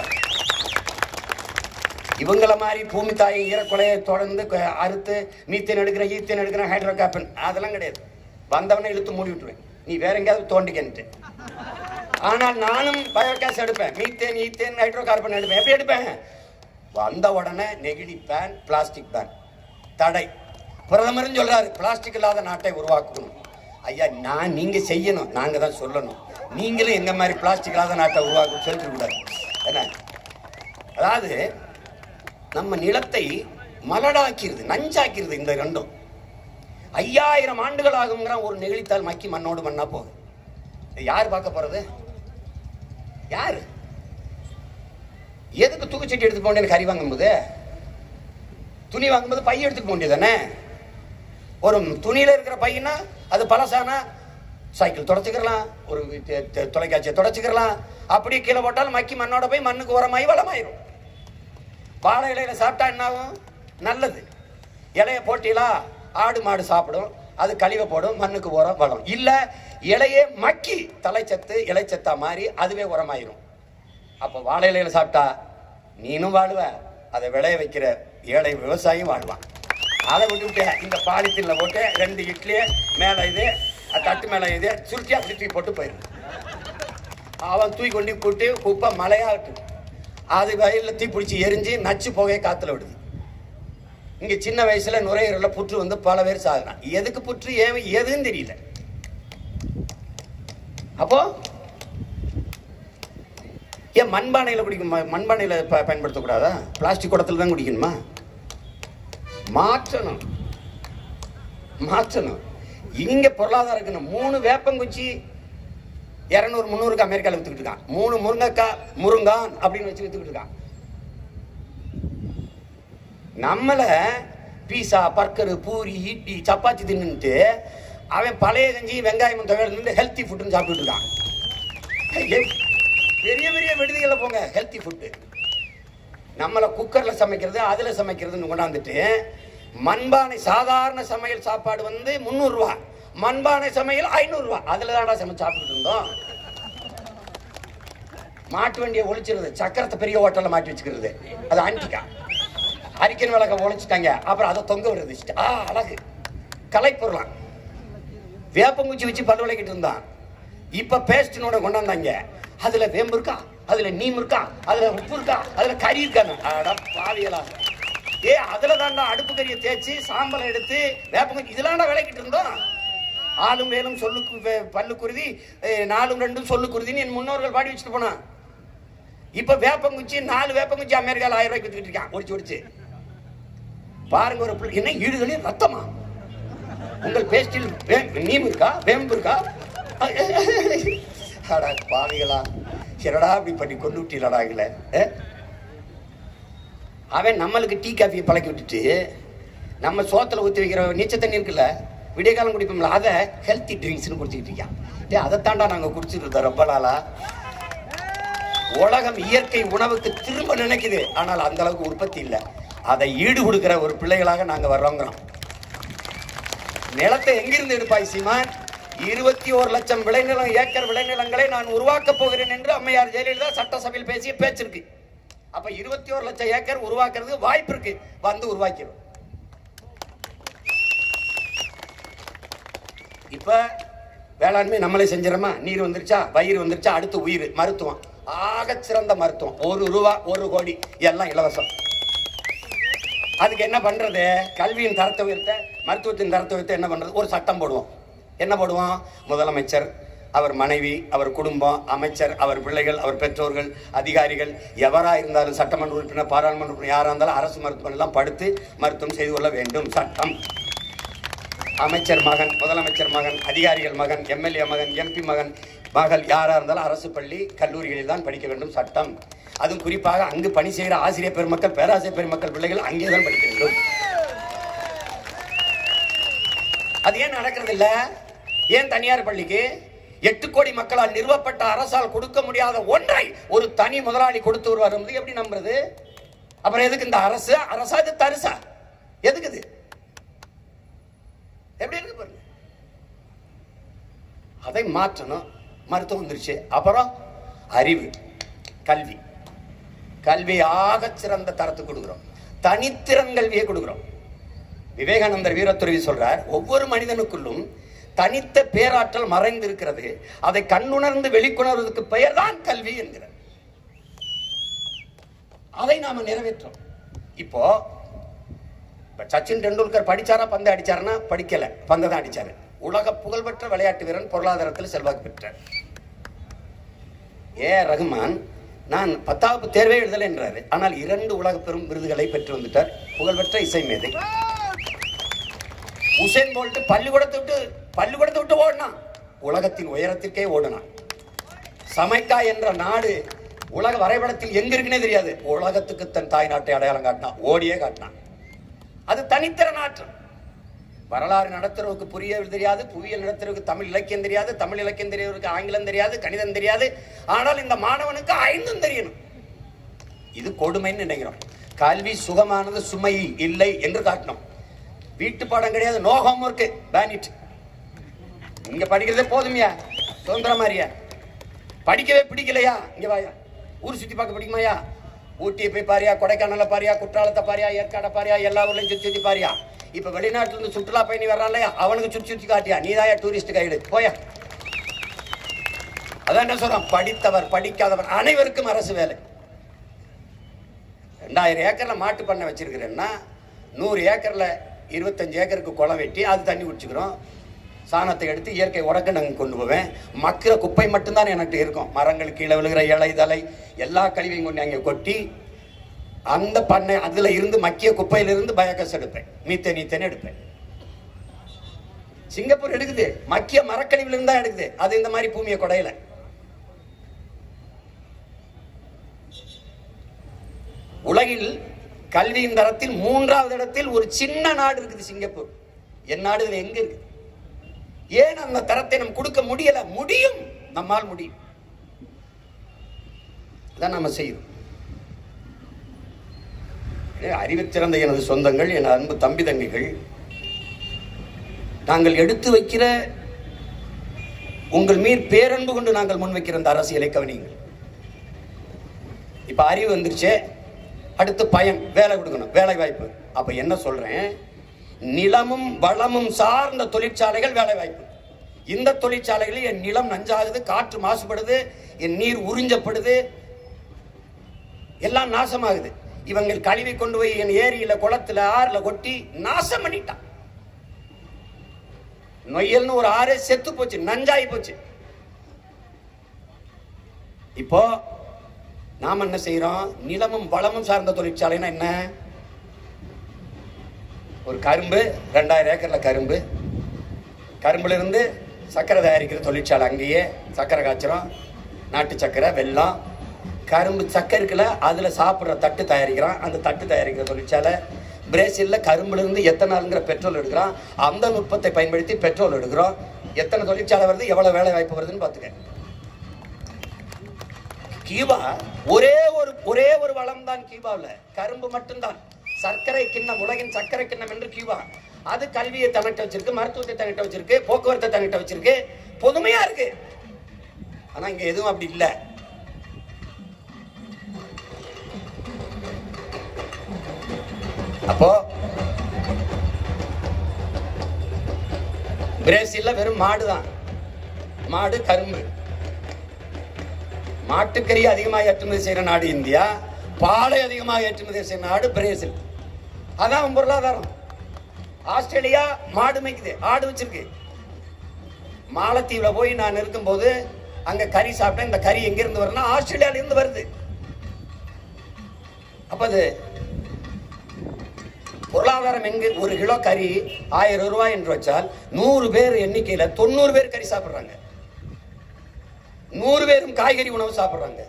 இவங்கள மாதிரி பூமி தாயை ஈரக்கொலையை தொடர்ந்து அறுத்து மீத்தேன் எடுக்கிறேன் ஈத்தேன் எடுக்கிறேன் ஹைட்ரோ கார்பன் அதெல்லாம் கிடையாது. வந்தவனை இழுத்து மூடி விட்டுருவேன், நீ வேற எங்கேயாவது தோண்டிக்கன்ட்டு. ஆனால் நானும் பயோகேஸ் எடுப்பேன், மீத்தேன் ஈத்தேன் ஹைட்ரோ கார்பன் எடுப்பேன். எப்படி எடுப்பேன்? வந்த உடனே நெகிழி பேன், பிளாஸ்டிக் பேன் தடை. பிரதமரும் சொல்றாரு பிளாஸ்டிக் இல்லாத நாட்டை உருவாக்கணும். ஐயா, நீங்க செய்யணும், நாங்க தான் சொல்லணும். நீங்களும் எங்க மாதிரி பிளாஸ்டிக் இல்லாத நாட்டை உருவாக்கணும் சொல்லிட்டு கூடாது. என்ன, அதாவது நம்ம நிலத்தை மலடாக்கிறது, நஞ்சாக்கிறது. இந்த ரெண்டும் 5000 ஆண்டுகள் ஆகுங்கிற ஒரு நெகிழித்தால் மக்கி மண்ணோடு மண்ணா போகுது. யார் பார்க்க போறது? யாரு? எதுக்கு தூக்குச்சட்டி எடுத்து போக வேண்டிய? கறி வாங்கும்போது, துணி வாங்கும்போது பை எடுத்துக்க வேண்டியது தானே? ஒரு துணியில இருக்கிற பையனா அது பழசானா சைக்கிள் தொடச்சிக்கலாம், ஒரு தொலைக்காட்சியை தொடச்சிக்கலாம். அப்படியே கீழே போட்டாலும் மக்கி மண்ணோட போய் மண்ணுக்கு உரமாயி வளமாயிரும். வாழை இலையில சாப்பிட்டா என்ன ஆகும்? நல்லது. இலைய போட்டிலா ஆடு மாடு சாப்பிடும், அது கழிவை போடும், மண்ணுக்கு உரம் வளம். இல்ல இலையே மக்கி தலைச்சத்து இலைச்சத்தா மாறி அதுவே உரமாயிரும். அப்ப வாழை இலையில சாப்பிட்டா நீனும் வாழுவ, அதை விளைய வைக்கிற ஏழை விவசாயியும் வாழ்வான். அதை விட்டுவிட்டு இந்த பாலித்தீன்ல போட்டு 2 இட்லி மேல இது தட்டு மேல இது சுருட்டி அப்படி தூக்கி போட்டு போயிடும். அவன் தூக்கி கொண்டு போட்டு குப்பை மழையாகட்டும், அது வயலில் தீ பிடிச்சி எரிஞ்சு நச்சு புகையை காத்துல விடுது. இங்க சின்ன வயசுல நுரையீரல புற்று வந்து பல பேர் சாகுறான். எதுக்கு புற்று எதுன்னு தெரியல. அப்போ ஏன் மண்பானையில குடிக்கும்? மண்பானையில பயன்படுத்தக்கூடாதா? பிளாஸ்டிக் குடத்துல தான் குடிக்கணுமா? மாற்றணும், மாற்றணும். இங்க பொருளாதாரம் இருக்கணும். 3 வேப்பங்குச்சி 200-300க்கு அமெரிக்காவில் வித்துக்கிட்டு இருக்கான். 3 முருங்கைக்காய் முருங்கான் அப்படின்னு வச்சு வித்துக்கிட்டு இருக்கான். நம்மள பீஸா பர்கரு பூரி இட்லி சப்பாத்தி தின்னுட்டு அவன் பழைய கஞ்சி வெங்காயம் தவிர ஹெல்த்தி ஃபுட்டுன்னு சாப்பிட்டு இருக்கான். பெரிய பெரிய விடுதிகளை போங்க, ஹெல்த்தி ஃபுட்டு. நம்மளை குக்கர்ல சமைக்கிறது அதுல சமைக்கிறதுன்னு கொண்டாந்துட்டு மண்பானை சாதாரண சமையல் சாப்பாடு வந்து 300 ரூபா, மண்பானை சமையல் 500 ரூபா. அதுல தான்டா சமைச்சு சாப்பிட்டு இருந்தோம். மாட்டு வண்டியை ஒழிச்சிருது, சக்கரத்தை பெரிய ஹோட்டல்ல மாட்டி வச்சுக்கிறது, அது ஆன்டிக்கா. அரிக்கன் விளக்க ஒழிச்சிட்டாங்க, அப்புறம் அதை தொங்க விடுறது. அழகு கலைப்பொருளாம். வேப்பங்குச்சி வச்சு பல் விளக்கிட்டு இருந்தான். இப்ப பேஸ்டினோட கொண்டாந்தாங்க. அதுல வேம்பு இருக்கா, அதுல நீம் இருக்கா, அதுல உப்பு இருக்கா, அதுல கறி இருக்காங்க. பாவியலா, அதுல தாண்டா அடுப்பு கறியை தேய்ச்சி சாம்பலை எடுத்து வேப்பங்குச்சி இதெல்லாம் விளக்கிட்டு இருந்தோம். ஆளும் வேலும் சொல்லுக்கு பல்லு குருதி, 4ம் 2ம் சொல்லு குருதின்னு என் முன்னோர்கள் பாடி வச்சுட்டு போனான். இப்ப வேப்பங்குச்சி 4 வேப்பங்குச்சி அமெரிக்காவில் 1000 ரூபாய்க்கு வித்துக்கிட்டு இருக்கான், ஒடிச்சு. பாருங்க, ஒரு என்ன ஈடுகளில் ரத்தமா? உங்கள் பேஸ்டில் நீம் இருக்கா, வேம்பு இருக்கா? பாவிகளா, என்னடா இப்படி பண்ணி கொண்டு விட்டீங்களாடாங்கள. அவன் நம்மளுக்கு டீ காஃபியை பழக்கி விட்டுட்டு நம்ம சோத்துல ஊற்றி வைக்கிற நீச்சல் தண்ணி இருக்குல்ல, விடிய காலம் குடிப்போம்ல, அதை ஹெல்த்தி ட்ரிங்க்ஸ்னு குடிச்சுக்கிட்டு இருக்கான். அதைத்தாண்டா நாங்கள் குடிச்சுட்டு இருந்தோம் ரொம்ப நாளா. உலகம் இயற்கை உணவுக்கு திரும்ப நினைக்குது, ஆனால் அந்த அளவுக்கு உற்பத்தி இல்லை. அதை ஈடு கொடுக்கிற ஒரு பிள்ளைகளாக நாங்க வர்றோங்கிறோம். நிலத்தை எங்கிருந்து எடுப்பாய் சீமான்? 21 லட்சம் விளைநிலம், ஏக்கர் விளைநிலங்களை நான் உருவாக்க போகிறேன் என்று அம்மையார் ஜெயலலிதா சட்டசபையில் பேசிய பேச்சு இருக்கு. அப்ப 21 லட்சம் ஏக்கர் உருவாக்குறது வாய்ப்பு இருக்கு, வந்து உருவாக்கிறோம். இப்ப வேளாண்மை நம்மளே செஞ்சிடறோமா? நீர் வந்துருச்சா, பயிர் வந்துருச்சா, அடுத்து உயிர், மருத்துவம், ஆக சிறந்த மருத்துவம். 1 ரூபா 1 கோடி எல்லாம் இலவசம். அதுக்கு என்ன பண்றது? கல்வியின் தரத்தை உயர்த்த, மருத்துவத்தின் தரத்தை உயர்த்த என்ன பண்றது? ஒரு சட்டம் போடுவோம். என்ன போடுவோம்? முதலமைச்சர், அவர் மனைவி, அவர் குடும்பம், அமைச்சர், அவர் பிள்ளைகள், அவர் பெற்றோர்கள், அதிகாரிகள் எவரா இருந்தாலும், சட்டமன்ற உறுப்பினர், பாராளுமன்ற உறுப்பினர் யாரா இருந்தாலும் அரசு மருத்துவம் எல்லாம் படுத்து மருத்துவம் செய்து கொள்ள வேண்டும். சட்டம். அமைச்சர் மகன், முதலமைச்சர் மகன், அதிகாரிகள் மகன், எம்எல்ஏ மகன், எம்பி மகன், மகள் யாரா இருந்தாலும் அரசு பள்ளி கல்லூரிகளில் தான் படிக்க வேண்டும் சட்டம். அதுவும் குறிப்பாக அங்கு பணி செய்கிற ஆசிரியர் பெருமக்கள், பேராசிரியர் பெருமக்கள் பிள்ளைகள் அங்கே தான் படிக்க வேண்டும். அது ஏன் நடக்கிறது இல்ல? ஏன் தனியார் பள்ளிக்கு 8 கோடி மக்களால் நிறுவப்பட்ட அரசால் கொடுக்க முடியாத ஒன்றை ஒரு தனி முதலாளி கொடுத்து வருவது எப்படி நம்புறது? அப்புறம் எதுக்கு இந்த அரசு? அரசா இது தரிசா? எதுக்குது? எப்படி இருக்கு பாருங்க. அதை மாற்றணும். மருத்துவம் வந்துருச்சு. அப்புறம் அறிவு, கல்வி. கல்வி ஆக சிறந்த தரத்துக்கு கொடுக்கிறோம். தனித்திறன் கல்வியை கொடுக்கிறோம். விவேகானந்தர் வீரத்துறவி சொல்றார், ஒவ்வொரு மனிதனுக்குள்ளும் தனித்த பேராற்றல் மறைந்து இருக்கிறது, அதை கண்ணுணர்ந்து வெளிக்கொணர்வதற்கு பெயர் தான் கல்வி என்கிறார். அதை நாம நிறைவேற்றோம். இப்போ சச்சின் டெண்டுல்கர் படிச்சாரா பந்து அடிச்சாருன்னா? படிக்கல, பந்தை தான் அடிச்சாரு. உலக புகழ்பெற்ற விளையாட்டு வீரன், பொருளாதாரத்தில் செல்வாக்கு பெற்றார். ரகுமான் நான் 10வது தேர்வே எழுதலை என்றாரு. ஆனால் 2 உலக பெரும் விருதுகளை பெற்று வந்துட்டார். புகழ்பெற்ற இசை மேதை. உசேன் போல்ட் பள்ளிக்கூடத்தை விட்டு ஓடினான். உலகத்தின் உயரத்திற்கே ஓடினான். சமைக்கா என்ற நாடு உலக வரைபடத்தில் எங்க இருக்குன்னே தெரியாது. உலகத்துக்கு தன் தாய் நாட்டை அடையாளம் காட்டினான். ஓடியே காட்டினான். அது தனித்திறன் ஆற்றல். வரலாறு நடத்துறவுக்கு புரிய தெரியாது, புவியியல் நடத்துறவுக்கு தமிழ் இலக்கியம் தெரியாது, தமிழ் இலக்கியம் தெரியவருக்கு ஆங்கிலம் தெரியாது, கணிதம் தெரியாது. ஆனால் இந்த மாணவனுக்கு 5ம் தெரியணும். இது கொடுமைன்னு நினைக்கிறோம். கல்வி சுகமானது, சுமை இல்லை என்று காட்டணும். வீட்டு பாடம் கிடையாது, நோ ஹோம் ஒர்க், பேனிட். இங்க படிக்கிறதே போதுமையா, சுதந்திரமாரியா? படிக்கவே பிடிக்கலையா? இங்க வாயா, ஊர் சுத்தி பார்க்க பிடிக்குமாயா? ஊட்டியை போய் பாரியா, கொடைக்கானல பாரியா, குற்றாலத்தை பாரியா, ஏற்காடை பாரியா, எல்லா ஊர்லயும் சுத்தி சுத்தி பாரியா. இப்ப வெளிநாட்டுல இருந்து சுற்றுலா பயணி வர்றான் இல்லையா, அவனுக்கு சுற்றி சுற்றி காட்டியா? நீதாயா டூரிஸ்ட் கைடு, போயா. அதான் என்ன சொல்றான், படித்தவர் படிக்காதவர் அனைவருக்கும் அரசு வேலை. 2000 ஏக்கர்ல மாட்டு பண்ணை வச்சிருக்கிறேன்னா 100 ஏக்கர்ல 25 ஏக்கருக்கு குளம் வெட்டி அது தண்ணி குடிச்சுக்கிறோம். சாணத்தை எடுத்து இயற்கை உடக்க நாங்கள் கொண்டு போவேன். மக்கிற குப்பை மட்டும்தான் எனக்கு இருக்கும். மரங்கள் கீழே விழுகிற இலை தலை எல்லா கழிவையும் கொண்டு அங்கே கொட்டி அந்த பண்ணை அதுல இருந்து மக்கிய குப்பையிலிருந்து பயோகேஸ் எடுப்பேன், மீத்தேன் எடுப்பேன். சிங்கப்பூர் எடுக்குது, மக்கிய மரக்கழிவுல இருந்தா எடுக்குது. அது இந்த மாதிரி பூமியை கொடையில. உலகில் கல்வியின் தரத்தில் 3வது இடத்தில் ஒரு சின்ன நாடு இருக்குது, சிங்கப்பூர். என் நாடு எங்க இருக்கு? ஏன் அந்த தரத்தை நம்ம கொடுக்க முடியல? முடியும், நம்மால் முடியும். அதான் நம்ம செய்யணும். அறிவுச்சிறந்த எனது சொந்தங்கள், என் அன்பு தம்பி தங்கிகள், நாங்கள் எடுத்து வைக்கிற உங்கள் மீது பேரன்பு கொண்டு நாங்கள் முன்வைக்கிற இந்த அரசியலை கவனியுங்கள். இப்ப அறிவு வந்துருச்சு, அடுத்து பயன், வேலை கொடுக்கணும், வேலை வாய்ப்பு. அப்ப என்ன சொல்றேன், நிலமும் வளமும் சார்ந்த தொழிற்சாலைகள் வேலை வாய்ப்பு. இந்த தொழிற்சாலைகளில் என் நிலம் நஞ்சாகுது, காற்று மாசுபடுது, என் நீர் உறிஞ்சப்படுது, எல்லாம் நாசமாகுது. இவங்க கழிவை கொண்டு போய் என் ஏரியில, குளத்துல, ஆறுல கொட்டி நாசம் பண்ணிட்டான். நொய்யல்னு ஒரு ஆறு செத்து போச்சு, நஞ்சாயி போச்சு. இப்போ நாம என்ன செய்யறோம், நிலமும் வளமும் சார்ந்த தொழிற்சாலைனா என்ன? ஒரு கரும்பு, 2000 ஏக்கர்ல கரும்பு, கரும்புல இருந்து சர்க்கரை தயாரிக்கிற தொழிற்சாலை, அங்கேயே சர்க்கரை காய்ச்சறோம், நாட்டு சர்க்கரை, வெல்லம், கரும்பு சர்க்கரை இருக்குல்ல, அதுல சாப்பிட்ற தட்டு தயாரிக்கிறான், அந்த தட்டு தயாரிக்கிற தொழிற்சாலை. பிரேசில்ல கரும்புல இருந்து எத்தனாலுங்கிற பெட்ரோல் எடுக்கிறான், அந்த நுட்பத்தை பயன்படுத்தி பெட்ரோல் எடுக்கிறோம். எத்தனை தொழிற்சாலை வருது, எவ்வளவு வேலை வாய்ப்பு வருதுன்னு பாத்துக்க. கியூபா ஒரே ஒரு வளம் தான் கியூபாவில், கரும்பு மட்டும்தான். சர்க்கரை கிண்ணம், உலகின் சர்க்கரை கிண்ணம் என்று கியூபா. அது கல்வியை தங்கிட்ட வச்சிருக்கு, மருத்துவத்தை தங்கிட்ட வச்சிருக்கு, போக்குவரத்தை தங்கிட்ட வச்சிருக்கு, பொதுமையா இருக்கு. ஆனா இங்க எதுவும் அப்படி இல்லை. அப்போ பிரேசில்ல வெறும் மாடுதான், மாடு, கரும்பு. மாட்டுக்கறி அதிகமாக ஏற்றுமதி செய்யற நாடு இந்தியா, பாலை அதிகமாக ஏற்றுமதி செய்யற நாடு பிரேசில். அதான் பொருளாதாரம். ஆஸ்திரேலியா மாடு மேய்க்குது, ஆடு வச்சிருக்கு. மாலத்தீவுல போய் நான் இருக்கும் போது அங்க கறி சாப்பிட்டேன். இந்த கறி எங்க இருந்து வரும்னா ஆஸ்திரேலியால இருந்து வருது. அப்ப அது பொருளாதாரம் எங்க? ஒரு கிலோ கறி 1000 ரூபாய் என்று வச்சால் 100 பேர் எண்ணிக்கையில 90 பேர் கறி சாப்பிடுறாங்க, 100 பேரும் காய்கறி உணவு சாப்பிடுறாங்க.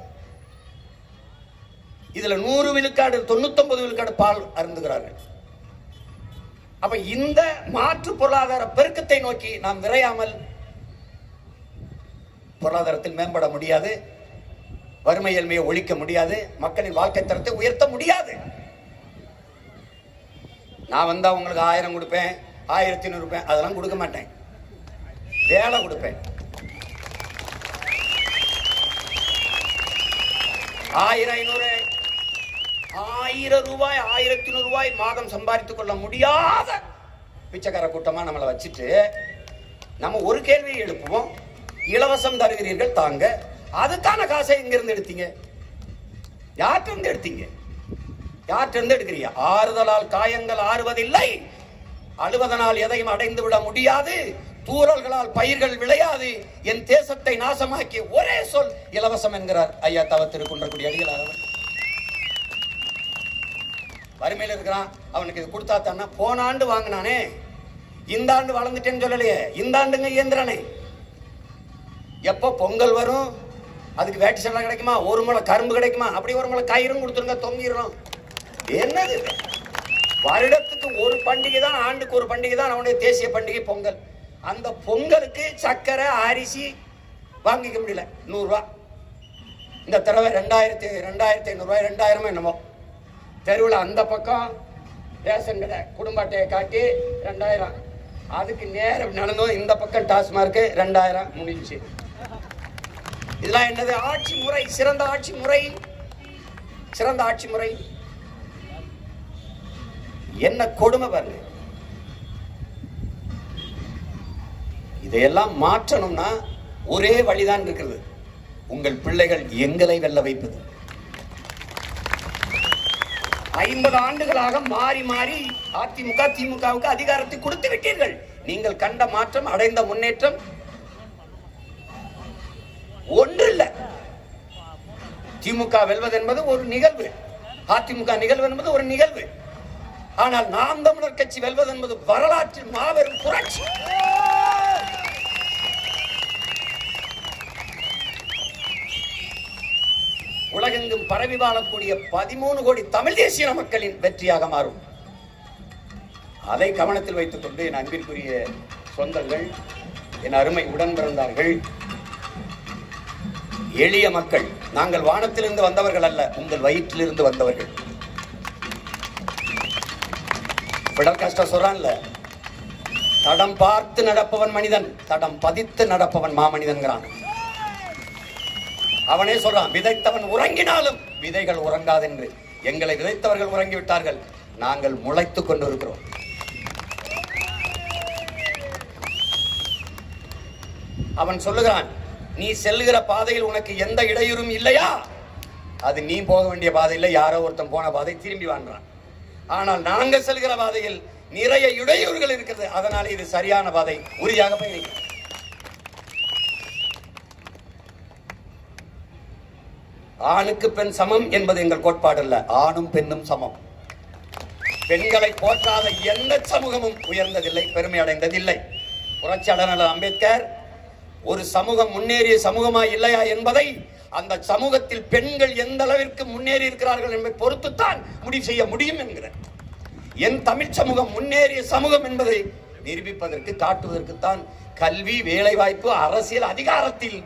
இதுல 100 விழுக்காடு 99 விழுக்காடு பால் அருந்துகிறார்கள். அப்ப இந்த மாற்று பொருளாதார பெருக்கத்தை நோக்கி நாம் விரையாமல் பொருளாதாரத்தில் மேம்பட முடியாது, வறுமை ஏழ்மையை ஒழிக்க முடியாது, மக்களின் வாழ்க்கை தரத்தை உயர்த்த முடியாது. நான் வந்தா உங்களுக்கு 1000 கொடுப்பேன், 1500 கொடுப்பேன், அதெல்லாம் கொடுக்க மாட்டேன். வேலை கொடுப்பேன். 1500 1000 ரூபாய் 1100 ரூபாய் மாதம் சம்பாதித்துக் கொள்ள முடியாத பிச்சைக்கார கூட்டமா நம்மளை வச்சுட்டு நம்ம ஒரு கேள்வியை எழுப்புவோம். இலவசம் தருகிறீர்கள் தாங்க, அதுக்கான காசை எங்கிருந்து எடுத்தீங்க? யார்கிட்ட எடுத்தீங்க? யார்கிட்ட எடுக்கிறீங்க? ஆறுதலால் காயங்கள் ஆறுவதில்லை, அழுவதனால் எதையும் அடைந்து விட முடியாது, தூறல்களால் பயிர்கள் விளையாது, என் தேசத்தை நாசமாக்கி ஒரே சொல் இலவசம் என்கிறார் ஐயா தவ திருக்குன்றக்குடி அடிகளார். வறுமையில் இருக்கிறான், அவனுக்கு இது கொடுத்தா தானே. போன ஆண்டு வாங்கினானே, இந்த ஆண்டு வளர்ந்துட்டேன்னு சொல்லலையே, இந்த ஆண்டுங்க இயந்திரனே. எப்போ பொங்கல் வரும், அதுக்கு வேட்டி சட்டை கிடைக்குமா, ஒரு முளை கரும்பு கிடைக்குமா, அப்படி ஒரு முளை கயிறும் கொடுத்துருங்க, தொங்கிடுறோம். என்னது? வருடத்துக்கு ஒரு பண்டிகை தான், ஆண்டுக்கு ஒரு பண்டிகை தான் அவனுடைய தேசிய பண்டிகை பொங்கல். அந்த பொங்கலுக்கு சக்கரை அரிசி வாங்கிக்க முடியல, 100 ரூபா. இந்த தடவை 2500 ரூபாய், 2000 என்னமோ. தெருவில் அந்த பக்கம் ரேஷன் கடை குடும்ப அட்டையை காட்டி 2000, அதுக்கு நேரம் நடந்தோம். இந்த பக்கம் டாஸ்மார்க்கு 2000 முடிஞ்சு. இதெல்லாம் என்னது? ஆட்சி முறை, சிறந்த ஆட்சி முறை, சிறந்த ஆட்சி முறை. என்ன கொடுமை பாருங்க. இதையெல்லாம் மாற்றணும்னா ஒரே வழிதான் இருக்கிறது, உங்கள் பிள்ளைகள் எங்களை வெல்ல வைப்பது. 50 ஆண்டுகளாக மாறி மாறி அதிமுக திமுகவுக்கு அதிகாரத்தை கொடுத்து விட்டீர்கள். நீங்கள் கண்ட மாற்றம், அடைந்த முன்னேற்றம் ஒன்று இல்ல. திமுக வெல்வது என்பது ஒரு நிகழ்வு, அதிமுக நிகழ்வு என்பது ஒரு நிகழ்வு. ஆனால் நாம் தமிழர் கட்சி வெல்வது என்பது வரலாற்றில் மாபெரும் புரட்சி. உலகெங்கும் பரவி வாழக்கூடிய 13 கோடி தமிழ் தேசிய மக்களின் வெற்றியாக மாறும். அதை கவனத்தில் வைத்துக் கொண்டு என் அன்பிற்குரிய சொந்தங்கள், என் அருமை உடன் பிறந்தார்கள், எளிய மக்கள், நாங்கள் வானத்திலிருந்து வந்தவர்கள் அல்ல, உங்கள் வயிற்றிலிருந்து வந்தவர்கள். பிடல் காஸ்டர் சொல்றான்ல, தடம் பார்த்து நடப்பவன் மனிதன், தடம் பதித்து நடப்பவன் மாமனிதன்கிறான். அவனே சொல்றான், விதைத்தவன் உறங்கினாலும் விதைகள் உறங்காதென்று. எங்களை விதைத்தவர்கள் உறங்கிவிட்டார்கள், நாங்கள் முளைத்துக் கொண்டிருக்கிறோம். அவன் சொல்லுகிறான், நீ செல்லுகிற பாதையில் உனக்கு எந்த இடையூறும் இல்லையா? அது நீ போக வேண்டிய பாதையில் யாரோ ஒருத்தன் போன பாதை, திரும்பி வாழ்றான். ஆனால் நாங்கள் செல்கிற பாதையில் நிறைய இடையூறுகள் இருக்கிறது, அதனால இது சரியான பாதை, உறுதியாக பயணிக்கிறோம். ஆணுக்கு பெண் சமம் என்பது எங்கள் கோட்பாடு அல்ல, ஆணும் பெண்ணும் சமம். பெண்களை போற்றாத எந்த சமூகமும் உயர்ந்ததில்லை, பெருமை அடைந்ததில்லை. புரட்சியாளர் அம்பேத்கர் ஒரு சமூகம் முன்னேறிய சமூகமா இல்லையா என்பதை அந்த சமூகத்தில் பெண்கள் எந்த அளவிற்கு முன்னேறி இருக்கிறார்கள் என்பதை பொறுத்துத்தான் முடிவு செய்ய முடியும் என்கிறார். என் தமிழ் சமூகம் முன்னேறிய சமூகம் என்பதை நிரூபிப்பதற்கு, காட்டுவதற்குத்தான் கல்வி, வேலை வாய்ப்பு, அரசியல் அதிகாரத்தில்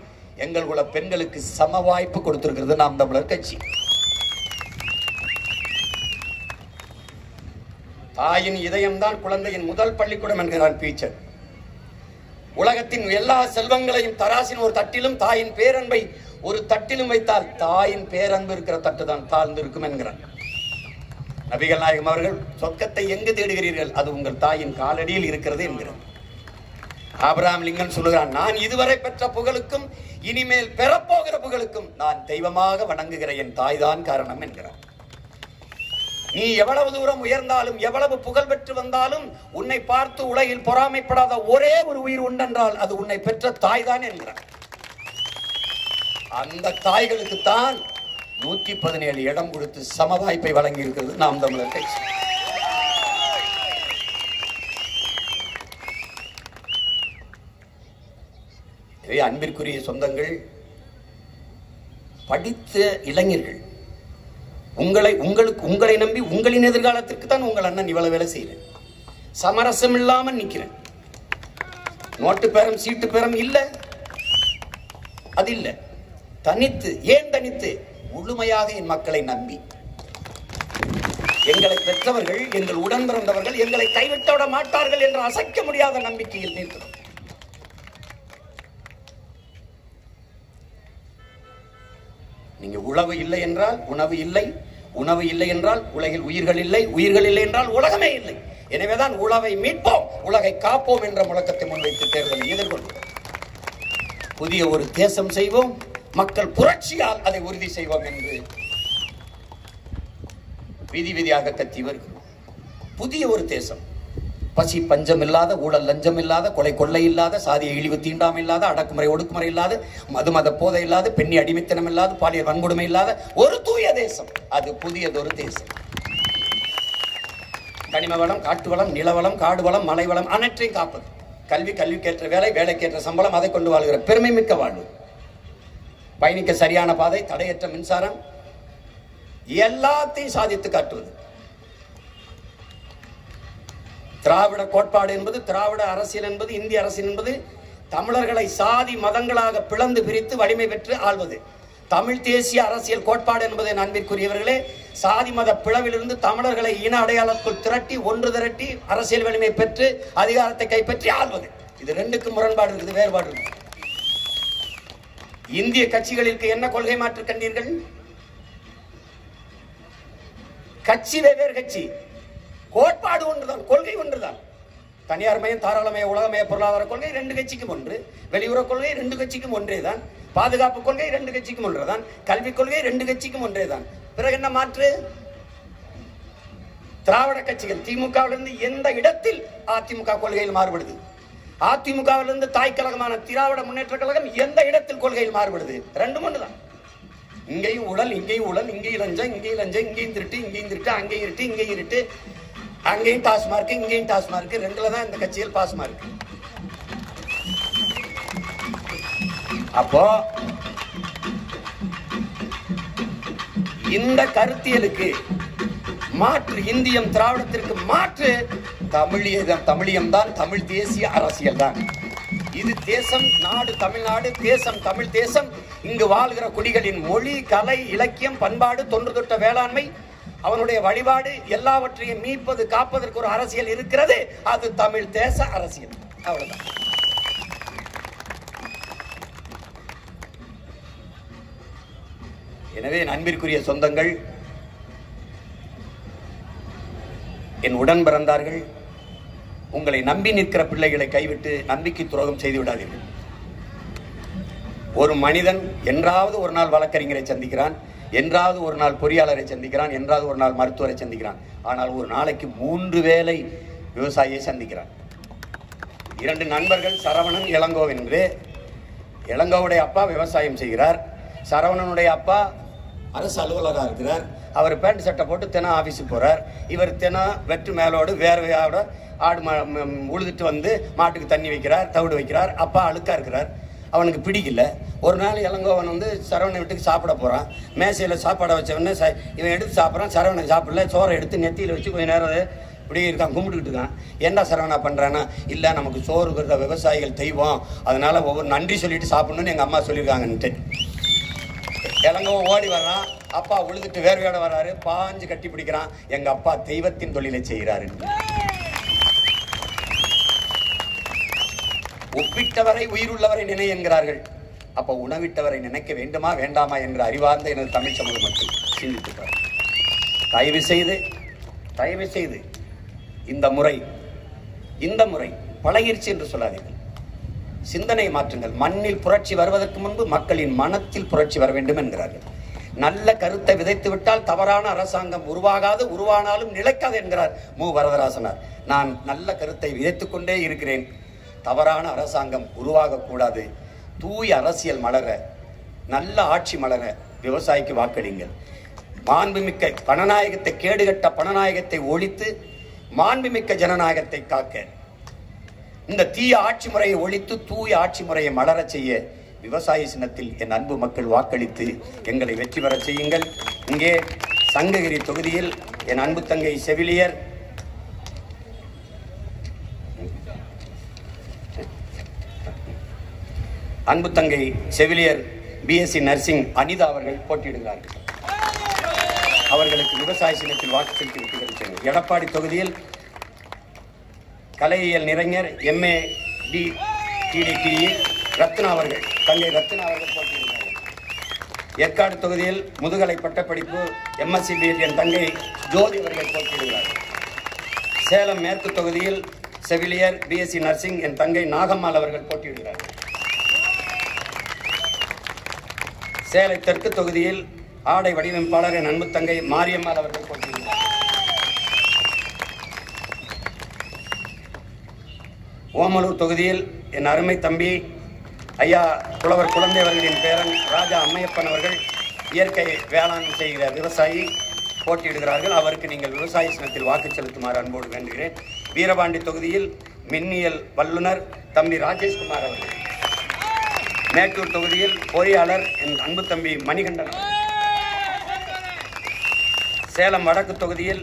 எங்கள் குல பெண்களுக்கு சம வாய்ப்பு கொடுத்திருக்கிறது நாம் தமிழர் கட்சி. தாயின் இதயம்தான் குழந்தையின் முதல் பள்ளிக்கூடம் என்கிறான் பீச்சர். உலகத்தின் எல்லா செல்வங்களையும் தராசின் ஒரு தட்டிலும் தாயின் பேரன்பை ஒரு தட்டிலும் வைத்தால் தாயின் பேரன்பு இருக்கிற தட்டு தான் தாழ்ந்து இருக்கும் என்கிறார் நபிகள் நாயகம் அவர்கள். சொர்க்கத்தை எங்கு தேடுகிறீர்கள்? அது உங்கள் தாயின் காலடியில் இருக்கிறது என்கிறார். ஆபிரகாம் லிங்கன் சொல்லுகிறான், நான் இதுவரை பெற்ற புகழுக்கும் இனிமேல் பெறப்போகிற புகழுக்கும் நான் தெய்வமாக வணங்குகிற என் தாய்தான் காரணம் என்கிறார். நீ எவ்வளவு தூரம் உயர்ந்தாலும், எவ்வளவு புகழ் பெற்று வந்தாலும், உன்னை பார்த்து உலகில் பொறாமைப்படாத ஒரே ஒரு உயிர் உண்டென்றால் அது உன்னை பெற்ற தாய் தான் என்கிறார். அந்த தாய்களுக்கு தான் 117 இடம் கொடுத்து சம வாய்ப்பை வழங்கி இருக்கிறது நாம் தமிழர் கட்சி. அன்பிற்குரிய சொந்தங்கள், படித்த இளைஞர்கள், உங்களை நம்பி உங்களின் எதிர்காலத்திற்கு தான் உங்கள் அண்ணன் இவ்வளவு வேலை செய்யறேன். சமரசம் இல்லாமல் நிக்கிறேன். நோட்டு பேரம் சீட்டு பேரம் இல்ல, அது இல்ல. தனித்து, ஏன் தனித்து? முழுமையாக என் மக்களை நம்பி. எங்களை பெற்றவர்கள், எங்கள் உடன் பிறந்தவர்கள் எங்களை கைவிட்டுவிட மாட்டார்கள் என்ற அசைக்க முடியாத நம்பிக்கையில் நிற்கிறோம். நீங்க உழவு இல்லை என்றால் உணவு இல்லை, உணவு இல்லை என்றால் உலகில் உயிர்கள் இல்லை, உயிர்கள் இல்லை என்றால் உலகமே இல்லை. எனவேதான் உழவை மீட்போம், உலகை காப்போம் என்ற முழக்கத்தை முன்வைத்து தேர்தலை எதிர்கொள்வோம். புதிய ஒரு தேசம் செய்வோம், மக்கள் புரட்சியால் அதை உறுதி செய்வோம் என்று விதியாக கத்தி வருகிறோம். புதிய ஒரு தேசம், பசி பஞ்சம் இல்லாத, ஊழல் லஞ்சம் இல்லாத, கொலை கொள்ளை இல்லாத, சாதிய இழிவு தீண்டாமை இல்லாத, அடக்குமுறை ஒடுக்குமுறை இல்லாத, மதுமத போதை இல்லாத, பெண்ணி அடிமைத்தனம் இல்லாத, பாலியல் வன்கொடுமை இல்லாத ஒரு தூய தேசம். அது புதியதொரு தேசம். கனிம வளம், காட்டு வளம், நிலவளம், காடு வளம், மலை வளம் அனைத்தையும் காப்பது. கல்வி, கல்விக்கேற்ற வேலை, வேலைக்கேற்ற சம்பளம், அதை கொண்டு வாழ்கிற பெருமை மிக்க வாழ்வு. பயணிக்க சரியான பாதை, தடையற்ற மின்சாரம், எல்லாத்தையும் சாதித்து காட்டுவது. திராவிட கோட்பாடு என்பது, திராவிட அரசியல் என்பது, இந்திய அரசியல் என்பது தமிழர்களை சாதி மதங்களாக பிளந்து பிரித்து வலிமை பெற்று ஆள்வது. தமிழ் தேசிய அரசியல் கோட்பாடு என்பதை அன்பிற்குரியவர்களே, சாதி மத பிளவிலிருந்து தமிழர்களை இன அடையாளத்துக்குள் திரட்டி, ஒன்று திரட்டி, அரசியல் வலிமை பெற்று அதிகாரத்தை கைப்பற்றி ஆள்வது. இது ரெண்டுக்கு முரண்பாடு இருக்குது, வேறுபாடு இருக்கு. இந்திய கட்சிகளுக்கு என்ன கொள்கை மாற்று கண்டீர்கள்? கட்சி வெவ்வேறு கட்சி, கோட்பாடு ஒன்றுதான், கொள்கை ஒன்றுதான். தனியார் மயம், தாராளமய, உலகமய பொருளாதார கொள்கை ரெண்டு கட்சிக்கும் ஒன்று, வெளியுறவு கொள்கை ரெண்டு கட்சிக்கும் ஒன்றேதான், பாதுகாப்பு கொள்கை ரெண்டு கட்சிக்கும் ஒன்றுதான், கல்விக் கொள்கை ரெண்டு கட்சிக்கும் ஒன்றேதான். பிறகு என்ன மாற்று? திராவிட கட்சிகள் திமுகவிலிருந்து எந்த இடத்தில் அதிமுக கொள்கையில் மாறுபடுது? அதிமுகவிலிருந்து தாய் கழகமான திராவிட முன்னேற்ற கழகம் எந்த இடத்தில் கொள்கையில் மாறுபடுது? ரெண்டும் ஒன்றுதான். இங்கேயும் ஊழல், இங்கேயும் ஊழல், இங்கேயும் லஞ்சம், இங்கேயும் லஞ்சம், இங்கேயும் திருட்டு, இங்கேயும் திருட்டு, அங்கேயும் இருட்டு, இங்கேயும் இருட்டு, அங்கேயும் டாஸ்மார்க், இங்கேயும் டாஸ்மார்க். ரெண்டுல தான் இந்த கட்சியில் பாஸ்மார்க். அப்போ இந்த கருத்தியலுக்கு மாற்று, இந்தியம் திராவிடத்திற்கு மாற்று தமிழியம் தான், தமிழ் தேசிய அரசியல் தான். இது தேசம், நாடு தமிழ்நாடு, தேசம் தமிழ் தேசம். இங்கு வாழ்கிற குடிகளின் மொழி, கலை, இலக்கியம், பண்பாடு, தொன்று தொட்ட வேளாண்மை, அவனுடைய வழிபாடு எல்லாவற்றையும் மீட்பது, காப்பதற்கு ஒரு அரசியல் இருக்கிறது. அது தமிழ் தேச அரசியல். அவ்வளவுதான். எனவே அன்பிற்குரிய சொந்தங்கள், என் உடன் பிறந்தார்கள், உங்களை நம்பி நிற்கிற பிள்ளைகளை கைவிட்டு நம்பிக்கை துரோகம் செய்து விடாதீர்கள். ஒரு மனிதன் என்றாவது ஒரு நாள் வழக்கறிஞரை சந்திக்கிறான், என்றாவது ஒரு நாள் பொறியாளரை சந்திக்கிறான், என்றாவது ஒரு நாள் மருத்துவரை சந்திக்கிறான். ஆனால் ஒரு நாளைக்கு 3 வேளை விவசாயியை சந்திக்கிறான். 2 நண்பர்கள், சரவணன், இளங்கோ என்று. இளங்கோவுடைய அப்பா விவசாயம் செய்கிறார், சரவணனுடைய அப்பா அரசு அலுவலராக இருக்கிறார். அவர் பேண்ட் சட்டை போட்டு தினம் ஆஃபீஸுக்கு போகிறார். இவர் தினம் வெற்று மேலோடு வேர்வையோட ஆடு உழுதுட்டு வந்து மாட்டுக்கு தண்ணி வைக்கிறார், தவிடு வைக்கிறார். அப்பா அழுக்காக இருக்கிறார், அவனுக்கு பிடிக்கல. ஒரு நாள் இளங்கோவன் வந்து சரவணன் வீட்டுக்கு சாப்பிட போகிறான். மேசையில் சாப்பாடை வச்சவொடனே இவன் எடுத்து சாப்பிட்றான். சரவணன் சாப்பிடல, சோறை எடுத்து நெத்தியில் வச்சு கொஞ்சம் நேரம் இப்படி இருக்கான், கும்பிட்டுக்கிட்டு இருக்கான். என்ன சரவணா பண்ணுறான்னா, இல்லை நமக்கு சோறு விவசாயிகள் தெய்வம், அதனால ஒவ்வொரு நன்றி சொல்லிட்டு சாப்பிடணும்னு எங்கள் அம்மா சொல்லியிருக்காங்கன்ட்டு. இளங்கோவன் ஓடி வர்றான், அப்பா உழுதுட்டு வேர்வையோட வர்றாரு, பாஞ்சு கட்டி பிடிக்கிறான். எங்க அப்பா தெய்வத்தின் தொழிலை செய்கிறாரு. ஒப்பிட்டவரை உயிருள்ளவரை நினை என்கிறார்கள். அப்ப உணவிட்டவரை நினைக்க வேண்டுமா வேண்டாமா என்ற அறிவார்ந்த எனது தமிழ் சமூகம் மட்டும் சிந்தித்துப்பார். தயவு செய்து இந்த முறை பழகிருச்சு என்று சொல்லாதீர்கள். சிந்தனை மாற்றுங்கள். மண்ணில் புரட்சி வருவதற்கு முன்பு மக்களின் மனத்தில் புரட்சி வர வேண்டும் என்கிறார்கள். நல்ல கருத்தை விதைத்து விட்டால் தவறான அரசாங்கம் உருவாகாது, உருவானாலும் நிலைக்காது என்கிறார் மு வரதராசனார். நான் நல்ல கருத்தை விதைத்துக் கொண்டே இருக்கிறேன். தவறான அரசாங்கம் உருவாகக்கூடாது. தூய அரசியல் மலர, நல்ல ஆட்சி மலர விவசாயிக்கு வாக்களிங்கள். மாண்புமிக்க பணநாயகத்தை, கேடுகட்ட பணநாயகத்தை ஒழித்து மாண்புமிக்க ஜனநாயகத்தை காக்க இந்த தீய ஆட்சி முறையை ஒழித்து தூய ஆட்சி முறையை மலரச் செய்ய விவசாய சின்னத்தில் என் அன்பு மக்கள் வாக்களித்து எங்களை வெற்றி பெறச் செய்யுங்கள். இங்கே சங்ககிரி தொகுதியில் என் அன்பு தங்கை செவிலியர் பிஎஸ்சி நர்சிங் அனிதா அவர்கள் போட்டியிடுகிறார்கள். அவர்களுக்கு விவசாய சின்னத்தில் வாக்கு செலுத்தி வெற்றி பெறச் செய்யுங்கள். எடப்பாடி தொகுதியில் கலையியல் நிறைஞர் MA DDTE ரத்னா அவர்கள் தங்கை ரத்னா அவர்கள் போட்டியிடுகிறார்கள். ஏற்காடு தொகுதியில் முதுகலை பட்டப்படிப்பு MSc BEd என் தங்கை ஜோதி அவர்கள் போட்டியிடுகிறார்கள். சேலம் மேற்கு தொகுதியில் செவிலியர் BSc நர்சிங் என் தங்கை நாகம்மாள் அவர்கள் போட்டியிடுகிறார்கள். சேலை தெற்கு தொகுதியில் ஆடை வடிவமைப்பாளர் என் அன்பு தங்கை மாரியம்மாள் அவர்கள் போட்டியிடுகிறார். ஓமலூர் தொகுதியில் என் அருமை தம்பி ஐயா புலவர் குழந்தை அவர்களின் பேரன் ராஜா அம்மையப்பன் அவர்கள் இயற்கை வேளாண் செய்கிற விவசாயி போட்டியிடுகிறார்கள். அவருக்கு நீங்கள் விவசாய சின்னத்தில் வாக்கு செலுத்துமாறு அன்போடு வேண்டுகிறேன். வீரபாண்டி தொகுதியில் மின்னியல் வல்லுநர் தம்பி ராஜேஷ்குமார் அவர்கள். மேட்டூர் தொகுதியில் பொறியாளர் என் அன்பு தம்பி மணிகண்டன் அவர்கள். சேலம் வடக்கு தொகுதியில்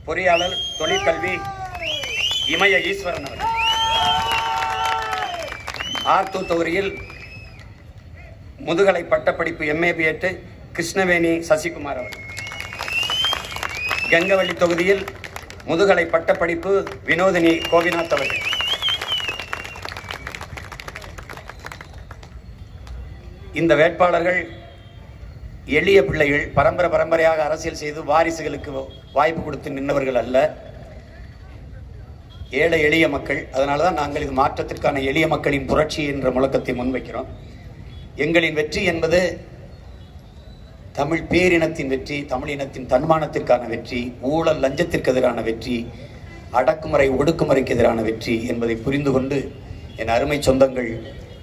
பொறியாளர் தொழிற்கல்வி இமய ஈஸ்வரன் அவர்கள். ஆத்தூர் தொகுதியில் முதுகலை பட்டப்படிப்பு MA BEd கிருஷ்ணவேணி சசிகுமார் அவர்கள். கங்கவள்ளி தொகுதியில் முதுகலை பட்டப்படிப்பு வினோதினி கோபிநாத் அவர்கள். இந்த வேட்பாளர்கள் எளிய பிள்ளைகள், பரம்பரையாக அரசியல் செய்து வாரிசுகளுக்கு வாய்ப்பு கொடுத்து நின்றவர்கள் அல்ல, ஏழை எளிய மக்கள். அதனால தான் நாங்கள் இது மாற்றத்திற்கான எளிய மக்களின் புரட்சி என்ற முழக்கத்தை முன்வைக்கிறோம். எங்களின் வெற்றி என்பது தமிழ் பேரினத்தின் வெற்றி, தமிழ் இனத்தின் தன்மானத்திற்கான வெற்றி, ஊழல் லஞ்சத்திற்கு எதிரான வெற்றி, அடக்குமுறை ஒடுக்குமுறைக்கு எதிரான வெற்றி என்பதை புரிந்து கொண்டு என் அருமை சொந்தங்கள்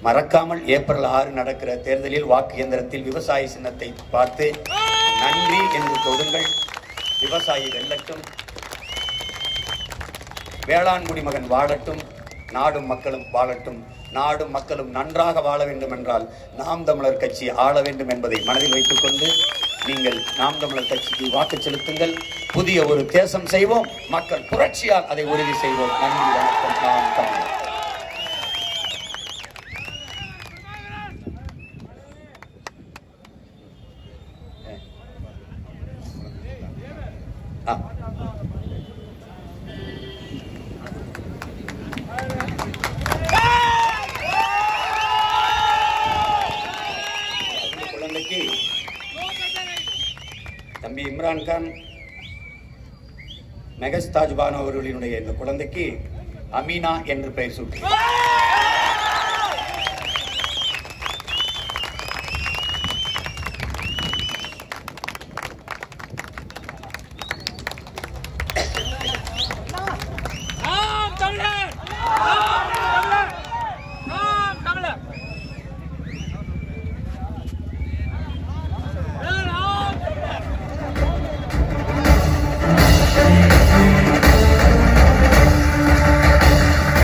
மறக்காமல் ஏப்ரல் 6 நடக்கிற தேர்தலில் வாக்கு இயந்திரத்தில் விவசாய சின்னத்தை பார்த்து நன்றி என்று தொடுங்கள். விவசாயி வெல்லட்டும், வேளாண் குடிமகன் வாழட்டும், நாடும் மக்களும் வாழட்டும். நாடும் மக்களும் நன்றாக வாழ வேண்டும் என்றால் நாம் தமிழர் கட்சி ஆள வேண்டும் என்பதை மனதில் வைத்துக் கொண்டு நீங்கள் நாம் தமிழர் கட்சிக்கு வாக்கு செலுத்துங்கள். புதிய ஒரு தேசம் செய்வோம், மக்கள் புரட்சியால் அதை உறுதி செய்வோம். நன்றி, வணக்கம். நாம் தமிழர். குழந்தைக்கு தம்பி இம்ரான்கான் மெகஸ்தாஜ் பானு அவர்களினுடைய இந்த குழந்தைக்கு அமீனா என்று பெயர் சூட்டி